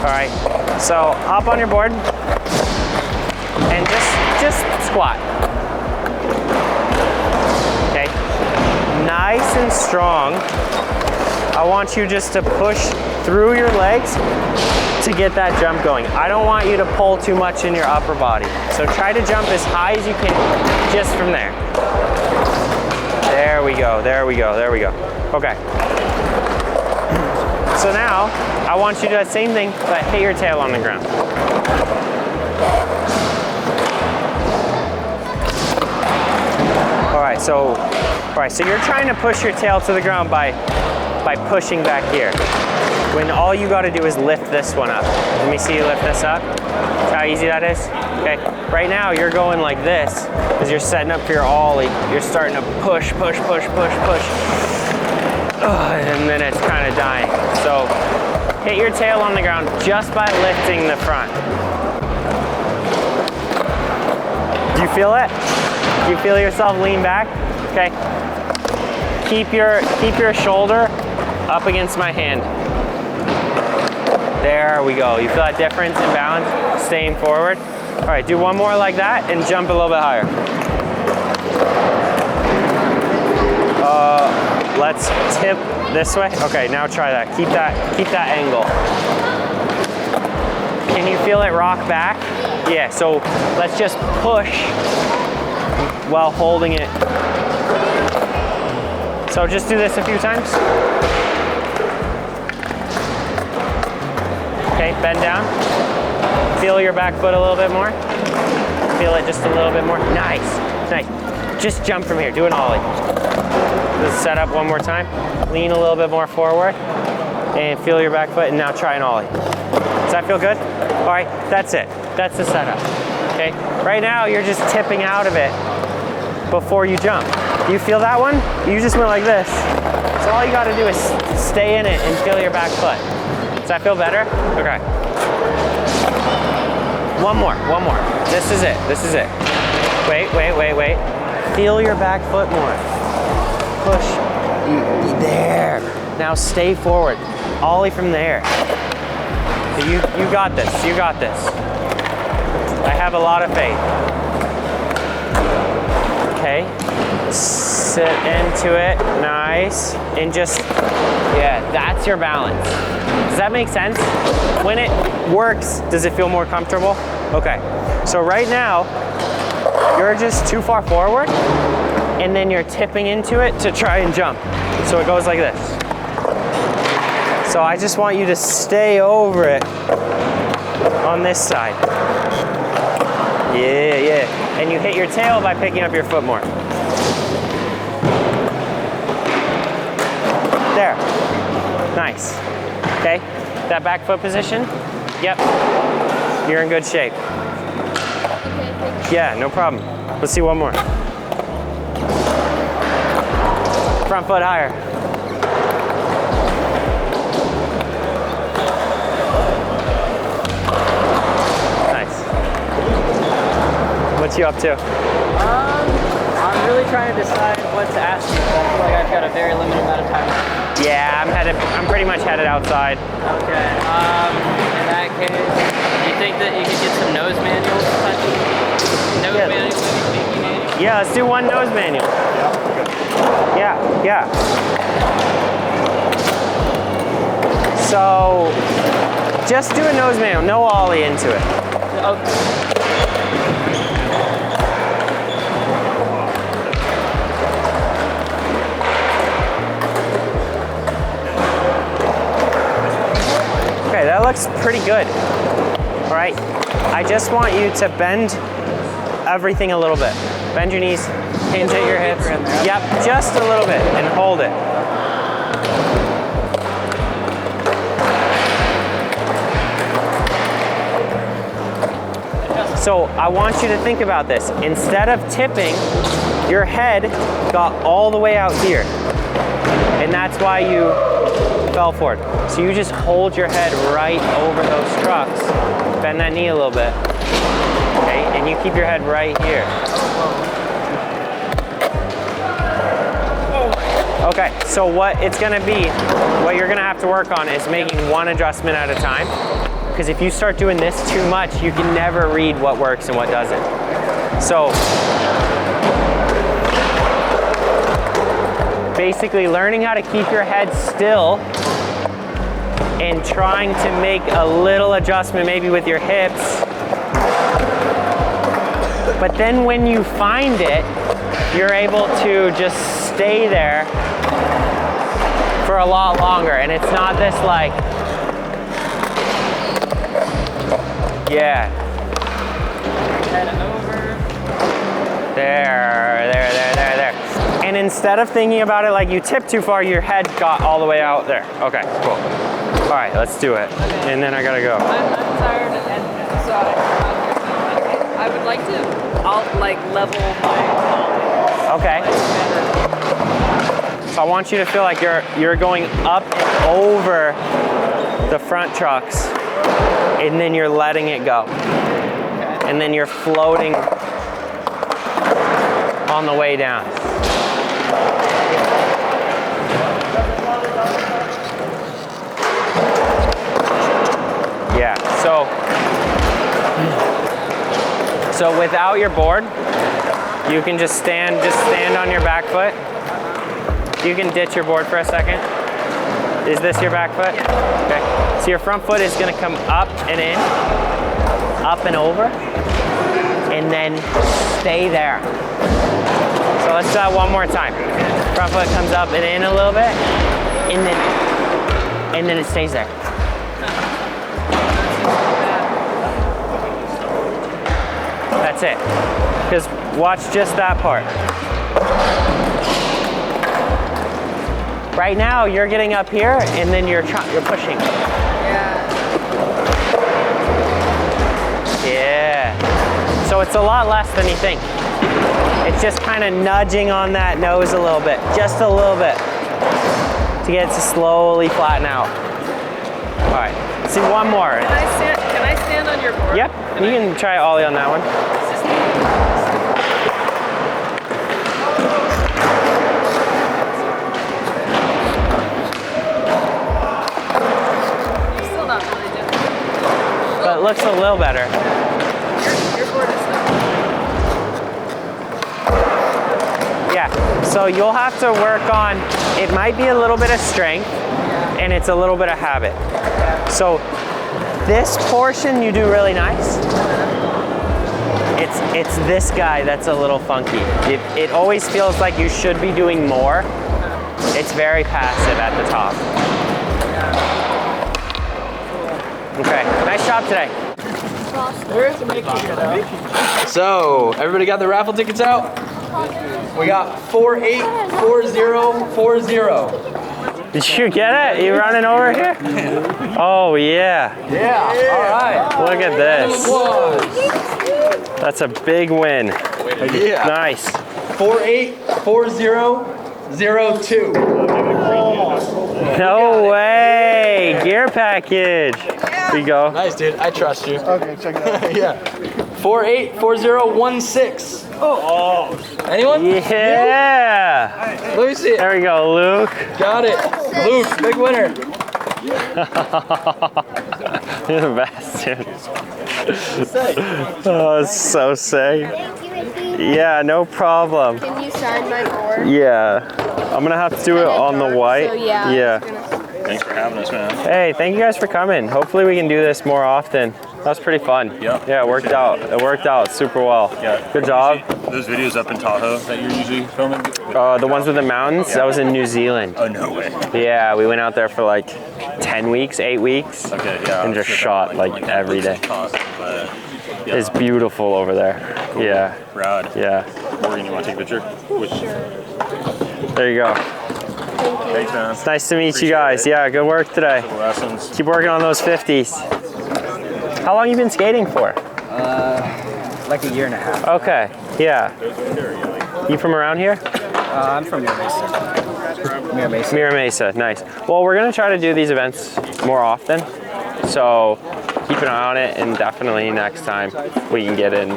A: All right, so hop on your board and just squat. Okay, nice and strong. I want you just to push through your legs to get that jump going. I don't want you to pull too much in your upper body. So try to jump as high as you can just from there. There we go, there we go, there we go. Okay. So now, I want you to do that same thing, but hit your tail on the ground. All right, so you're trying to push your tail to the ground by pushing back here. When all you gotta do is lift this one up. Let me see you lift this up. See how easy that is? Okay, right now you're going like this because you're setting up for your ollie. You're starting to push, push, push, push, push. And then it's kind of dying. So hit your tail on the ground just by lifting the front. Do you feel it? Do you feel yourself lean back? Okay. Keep your shoulder up against my hand. There we go. You feel that difference in balance? Staying forward. All right, do one more like that and jump a little bit higher. Let's tip this way. Okay, now try that. Keep that angle. Can you feel it rock back? Yeah, so let's just push while holding it. So just do this a few times. Okay, bend down. Feel your back foot a little bit more. Feel it just a little bit more. Nice, nice. Just jump from here, do an ollie. Just set up one more time. Lean a little bit more forward and feel your back foot, and now try an ollie. Does that feel good? All right, that's it. That's the setup, okay? Right now, you're just tipping out of it before you jump. You feel that one? You just went like this. So all you gotta do is stay in it and feel your back foot. Does that feel better? Okay. One more. This is it, this is it. Wait. Feel your back foot more. Push, there. Now stay forward, ollie from there. You got this, you got this. I have a lot of faith. Okay, sit into it, nice. And just, yeah, that's your balance. Does that make sense? When it works, does it feel more comfortable? Okay, so right now, you're just too far forward, and then you're tipping into it to try and jump. So it goes like this. So I just want you to stay over it on this side. Yeah. And you hit your tail by picking up your foot more. There. Nice. Okay, that back foot position? Yep. You're in good shape. Yeah, no problem. Let's see one more. Front foot higher. Nice. What you up to?
I: I'm really trying to decide what to ask you, but I feel like I've got a very limited amount of time.
A: Yeah, I'm pretty much headed outside.
I: Okay. In that case, do you think that you could get some nose manuals? Manuals?
A: Yeah, let's do one nose manual. Yeah. So, just do a nose manual, no ollie into it. Okay, that looks pretty good. All right, I just want you to bend everything a little bit. Bend your knees, hinge at your hips. Yep, just a little bit, and hold it. So I want you to think about this. Instead of tipping, your head got all the way out here. And that's why you fell forward. So you just hold your head right over those trucks. Bend that knee a little bit. Okay, and you keep your head right here. Okay, so what it's gonna be, what you're gonna have to work on is making one adjustment at a time. Because if you start doing this too much, you can never read what works and what doesn't. So, basically learning how to keep your head still and trying to make a little adjustment maybe with your hips. But then when you find it, you're able to just stay there for a lot longer. And it's not this like, yeah.
F: Head over.
A: There. And instead of thinking about it like you tipped too far, your head got all the way out there. Okay, cool. All right, let's do it.
F: Okay.
A: And then I gotta go.
F: I'm tired and so I would like to level my
A: Okay. So I want you to feel like you're going up and over the front trucks, and then you're letting it go.
F: Okay.
A: And then you're floating on the way down. Yeah, so without your board, you can just stand on your back foot. You can ditch your board for a second. Is this your back foot?
F: Yeah.
A: Okay. So your front foot is gonna come up and in, up and over, and then stay there. So let's do that one more time. Front foot comes up and in a little bit, and then it stays there. That's it. Just watch just that part. Right now, you're getting up here, and then you're pushing. Yeah. So it's a lot less than you think. It's just kind of nudging on that nose a little bit, just a little bit, to get it to slowly flatten out. All right, let's do one more.
F: Can I stand on your board?
A: Yep, you can try Ollie on that one.
F: Still not really different.
A: But it looks a little better.
F: Your board is
A: Yeah, so you'll have to work on, it might be a little bit of strength, and it's a little bit of habit. So this portion you do really nice. It's this guy that's a little funky. It always feels like you should be doing more. It's very passive at the top. Okay, nice job today.
F: There is a Mickey, you know.
J: So, everybody got the raffle tickets out? We got 484040.
A: Did you get it? You running over here? Oh yeah.
J: Yeah, all right.
A: Look at this. That's a big win.
J: Yeah.
A: Nice.
J: 484002.
A: No way. Gear package. Here you go.
J: Nice, dude. I trust you.
E: Okay, check it out.
J: Yeah. 484016. Oh. Anyone?
A: Yeah.
J: Let me see it.
A: There we go, Luke.
J: Got it. Luke, big winner.
A: You're the best, dude. Oh, it's so sick. Yeah, no problem.
C: Can you sign my board?
A: Yeah. I'm gonna have to do it on the white.
C: So yeah.
A: Yeah.
D: Thanks for having us, man.
A: Hey, thank you guys for coming. Hopefully we can do this more often. That was pretty fun.
D: Yeah.
A: Yeah, it worked out. It worked out super well.
D: Yeah.
A: Good job.
D: Those videos up in Tahoe that you're usually filming?
A: The ones with the mountains, that was in New Zealand.
D: Oh, no way.
A: Yeah, we went out there for like 10 weeks, 8 weeks.
D: Okay, yeah.
A: And just shot like every day.
D: Yeah.
A: It's beautiful over there.
D: Cool.
A: Yeah.
D: Rad.
A: Yeah.
D: Morgan, you want to take a picture?
A: There you go.
D: Thanks, man.
A: It's nice to meet you guys. Yeah, good work today.
D: Lessons.
A: Keep working on those 50s. How long you been skating for?
K: Like a year and a half.
A: Okay, yeah. You from around here?
K: I'm from Mira Mesa. Mira Mesa.
A: Mira Mesa, nice. Well, we're gonna try to do these events more often. So keep an eye on it, and definitely next time we can get in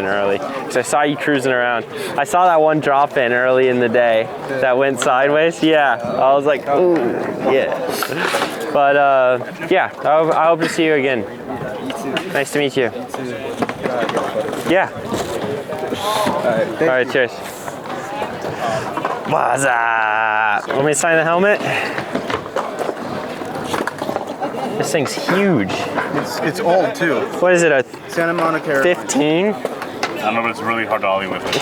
A: early. Because I saw you cruising around. I saw that one drop in early in the day that went sideways. Yeah, I was like, ooh, yeah. But yeah, I hope to see you again. Nice to meet you. Yeah. All right, cheers. What's up? Want me to sign the helmet? This thing's huge.
E: It's old too.
A: What is it, a
E: Santa Monica
A: 15?
D: I don't know, but it's really hard to ollie with it.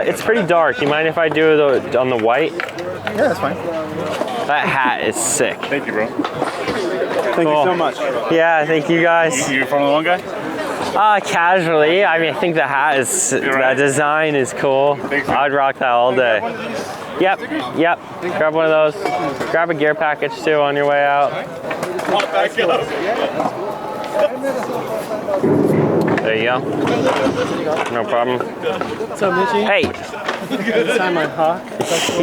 A: It's pretty dark. You mind if I do it on the white?
E: Yeah, that's fine.
A: That hat is sick.
D: Thank you, bro.
E: Thank you so much.
A: Yeah, thank you guys.
D: You Formula 1 guy?
A: Casually. I mean, I think the hat is, the design is cool. I'd rock that all day. Yep. Grab one of those. Grab a gear package too on your way out. There you go. No problem.
B: What's up, Mitchie?
A: Hey.
B: Sign my hawk.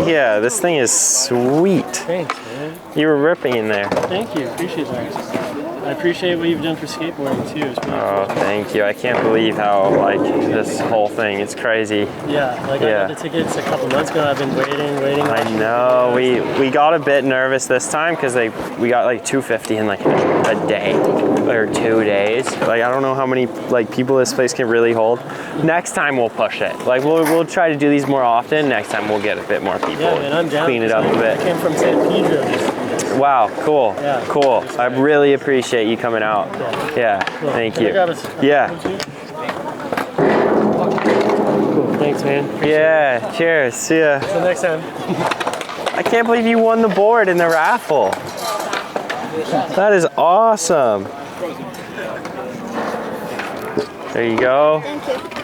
A: Yeah, this thing is sweet.
B: Thanks, man.
A: You were ripping in there.
B: Thank you. Appreciate that. I appreciate what you've done for skateboarding too. It's really
A: Oh, thank you. I can't believe how, like, this whole thing, it's crazy.
B: Yeah, like I got the tickets a couple months ago. I've been waiting.
A: I know. We got a bit nervous this time because we got like 250 in like a day or 2 days. Like, I don't know how many like people this place can really hold. Next time we'll push it. Like we'll try to do these more often. Next time we'll get a bit more people.
B: Yeah, man, I'm down.
A: Clean it up a bit.
B: I came from San Pedro.
A: Wow, cool.
B: Yeah.
A: Cool. I really appreciate you coming out. Yeah.
B: Cool.
A: Thank
B: Can I
A: you.
B: grab a
A: Yeah.
B: Cool. Thanks, man.
A: Yeah. Cheers. See ya.
B: Until next time.
A: I can't believe you won the board in the raffle. That is awesome. There you go.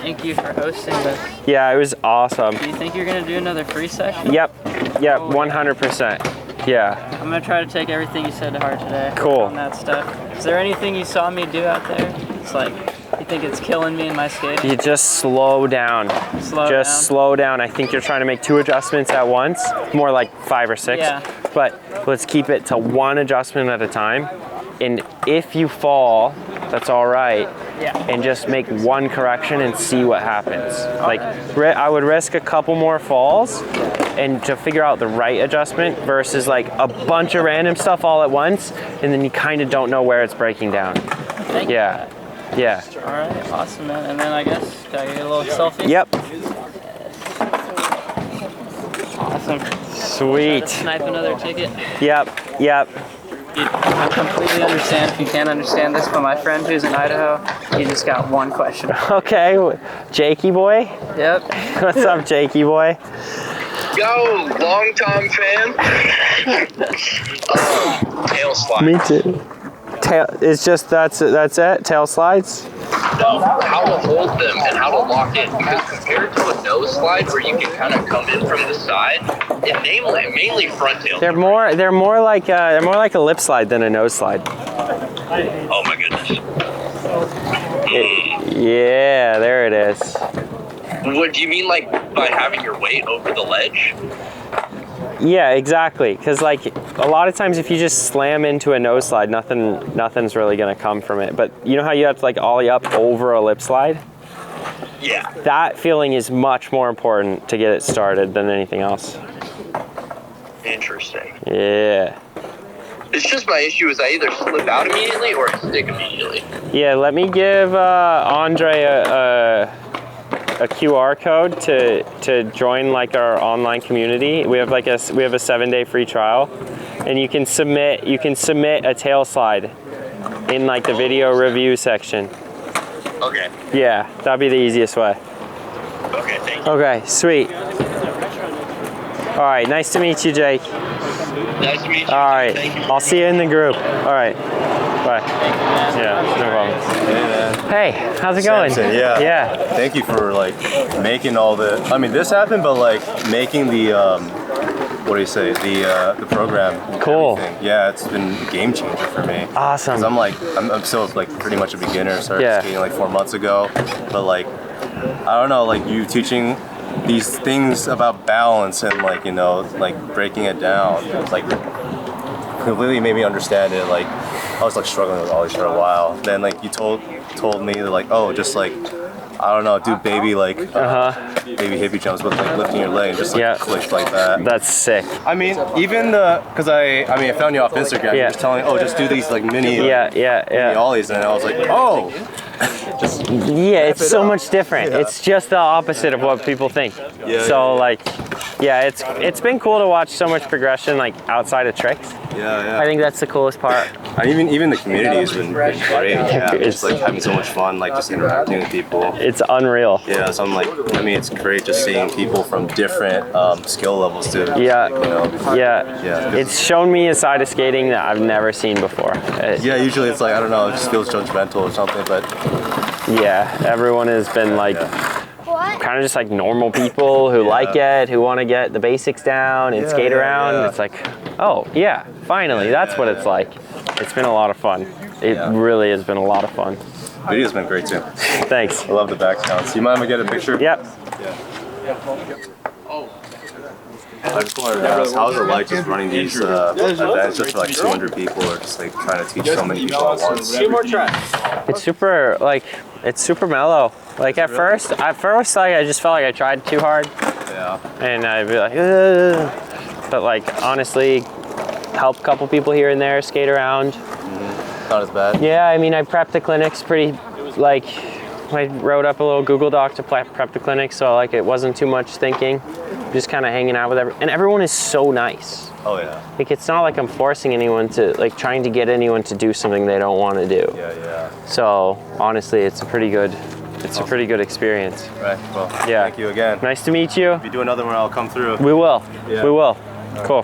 I: Thank you for hosting this.
A: Yeah, it was awesome.
I: Do you think you're gonna do another free session?
A: Yep, 100%. Yeah.
I: I'm gonna try to take everything you said to heart today.
A: Cool.
I: On that stuff. Is there anything you saw me do out there? It's like, you think it's killing me in my skating?
A: You just slow down. Slow down. I think you're trying to make 2 adjustments at once, more like 5 or 6.
I: Yeah.
A: But let's keep it to 1 adjustment at a time. And if you fall, that's all right.
I: Yeah.
A: And just make 1 correction and see what happens. Like, I would risk a couple more falls and to figure out the right adjustment versus like a bunch of random stuff all at once, and then you kind of don't know where it's breaking down.
I: Thank you.
A: Yeah.
I: All right, awesome, man. And then I guess, can I get a little selfie?
A: Yep.
I: Awesome.
A: Sweet.
I: Snipe another ticket.
A: Yep.
I: I completely understand if you can't understand this, but my friend who's in Idaho, he just got 1 question.
A: Okay, Jakey boy?
I: Yep.
A: What's up, Jakey boy?
L: Yo, long-time fan. Tail slide.
A: Me too. Tail, it's just, that's it? Tail slides?
L: No, how to hold them and how to lock in. Because compared to a nose slide where you can kind of come in from the side, and mainly front tail.
A: They're more like a lip slide than a nose slide.
L: Oh my goodness.
A: Yeah, there it is.
L: What do you mean, like by having your weight over the ledge?
A: Yeah, exactly. Because like a lot of times, if you just slam into a nose slide, nothing's really gonna come from it. But you know how you have to like ollie up over a lip slide?
L: Yeah.
A: That feeling is much more important to get it started than anything else.
L: Interesting.
A: Yeah.
L: It's just my issue is I either slip out immediately or I stick immediately.
A: Yeah, let me give Andre a QR code to join like our online community. We have a 7-day free trial, and you can submit a tail slide in like the video review section.
L: Okay.
A: Yeah, that'd be the easiest way.
L: Okay, thank you.
A: Okay, sweet. All right, nice to meet you, Jake.
L: Nice to meet you.
A: All right,
L: Thank you.
A: I'll see you in the group. All right, bye. Yeah, no problem.
M: Hey, man.
A: Hey, how's it going?
M: Samson, yeah.
A: Yeah.
M: Thank you for like making all the. I mean, this happened, but like making the what do you say? The program.
A: Cool.
M: Everything. Yeah, it's been a game changer for me.
A: Awesome.
M: 'Cause I'm still like pretty much a beginner. Started skating like 4 months ago, but like I don't know, like you teaching these things about balance and like like breaking it down, like completely made me understand it. Like I was like struggling with ollies for a while. Then like you told me that, like, oh, just like, I don't know, do baby like baby hippie jumps with like lifting your leg and just like click like that.
A: That's sick.
M: I mean, even because I found you off Instagram. You were telling me, oh, just do these like mini mini ollies, and I was like, oh.
A: It's so much different. It's just the opposite of what people think. It's been cool to watch so much progression like outside of tricks. I think that's the coolest part.
M: And even the community has been great. Just like having so much fun, like just interacting with people.
A: It's unreal.
M: Yeah, so I'm like, I mean, it's great just seeing people from different skill levels too.
A: It's shown me a side of skating that I've never seen before.
M: Usually it's like, I don't know, it just feels judgmental or something, but
A: everyone has been like kind of just like normal people who like it, who want to get the basics down and skate around. It's like, oh yeah, finally, that's what it's like. It's been a lot of fun. It really has been a lot of fun.
M: Video's been great too.
A: Thanks.
M: I love the back counts. You mind if I get a picture?
A: Yep.
M: I just wanted to ask, how's it like just running these events just for like 200 people, or just like trying to teach so many people at once?
A: It's super mellow. Like at first, like I just felt like I tried too hard. And I'd be like, ugh. But like honestly, help a couple people here and there skate around.
M: Not as bad.
A: Yeah, I mean, I prepped the clinics pretty, like, I wrote up a little Google Doc to prep the clinic, so like it wasn't too much thinking. Just kind of hanging out with and everyone is so nice.
M: Oh yeah.
A: Like it's not like I'm forcing anyone to, like trying to get anyone to do something they don't want to do. So honestly, it's a pretty good experience.
M: Right. Well, thank you again.
A: Nice to meet you.
M: If you do another one, I'll come through.
A: We will. We will. Cool.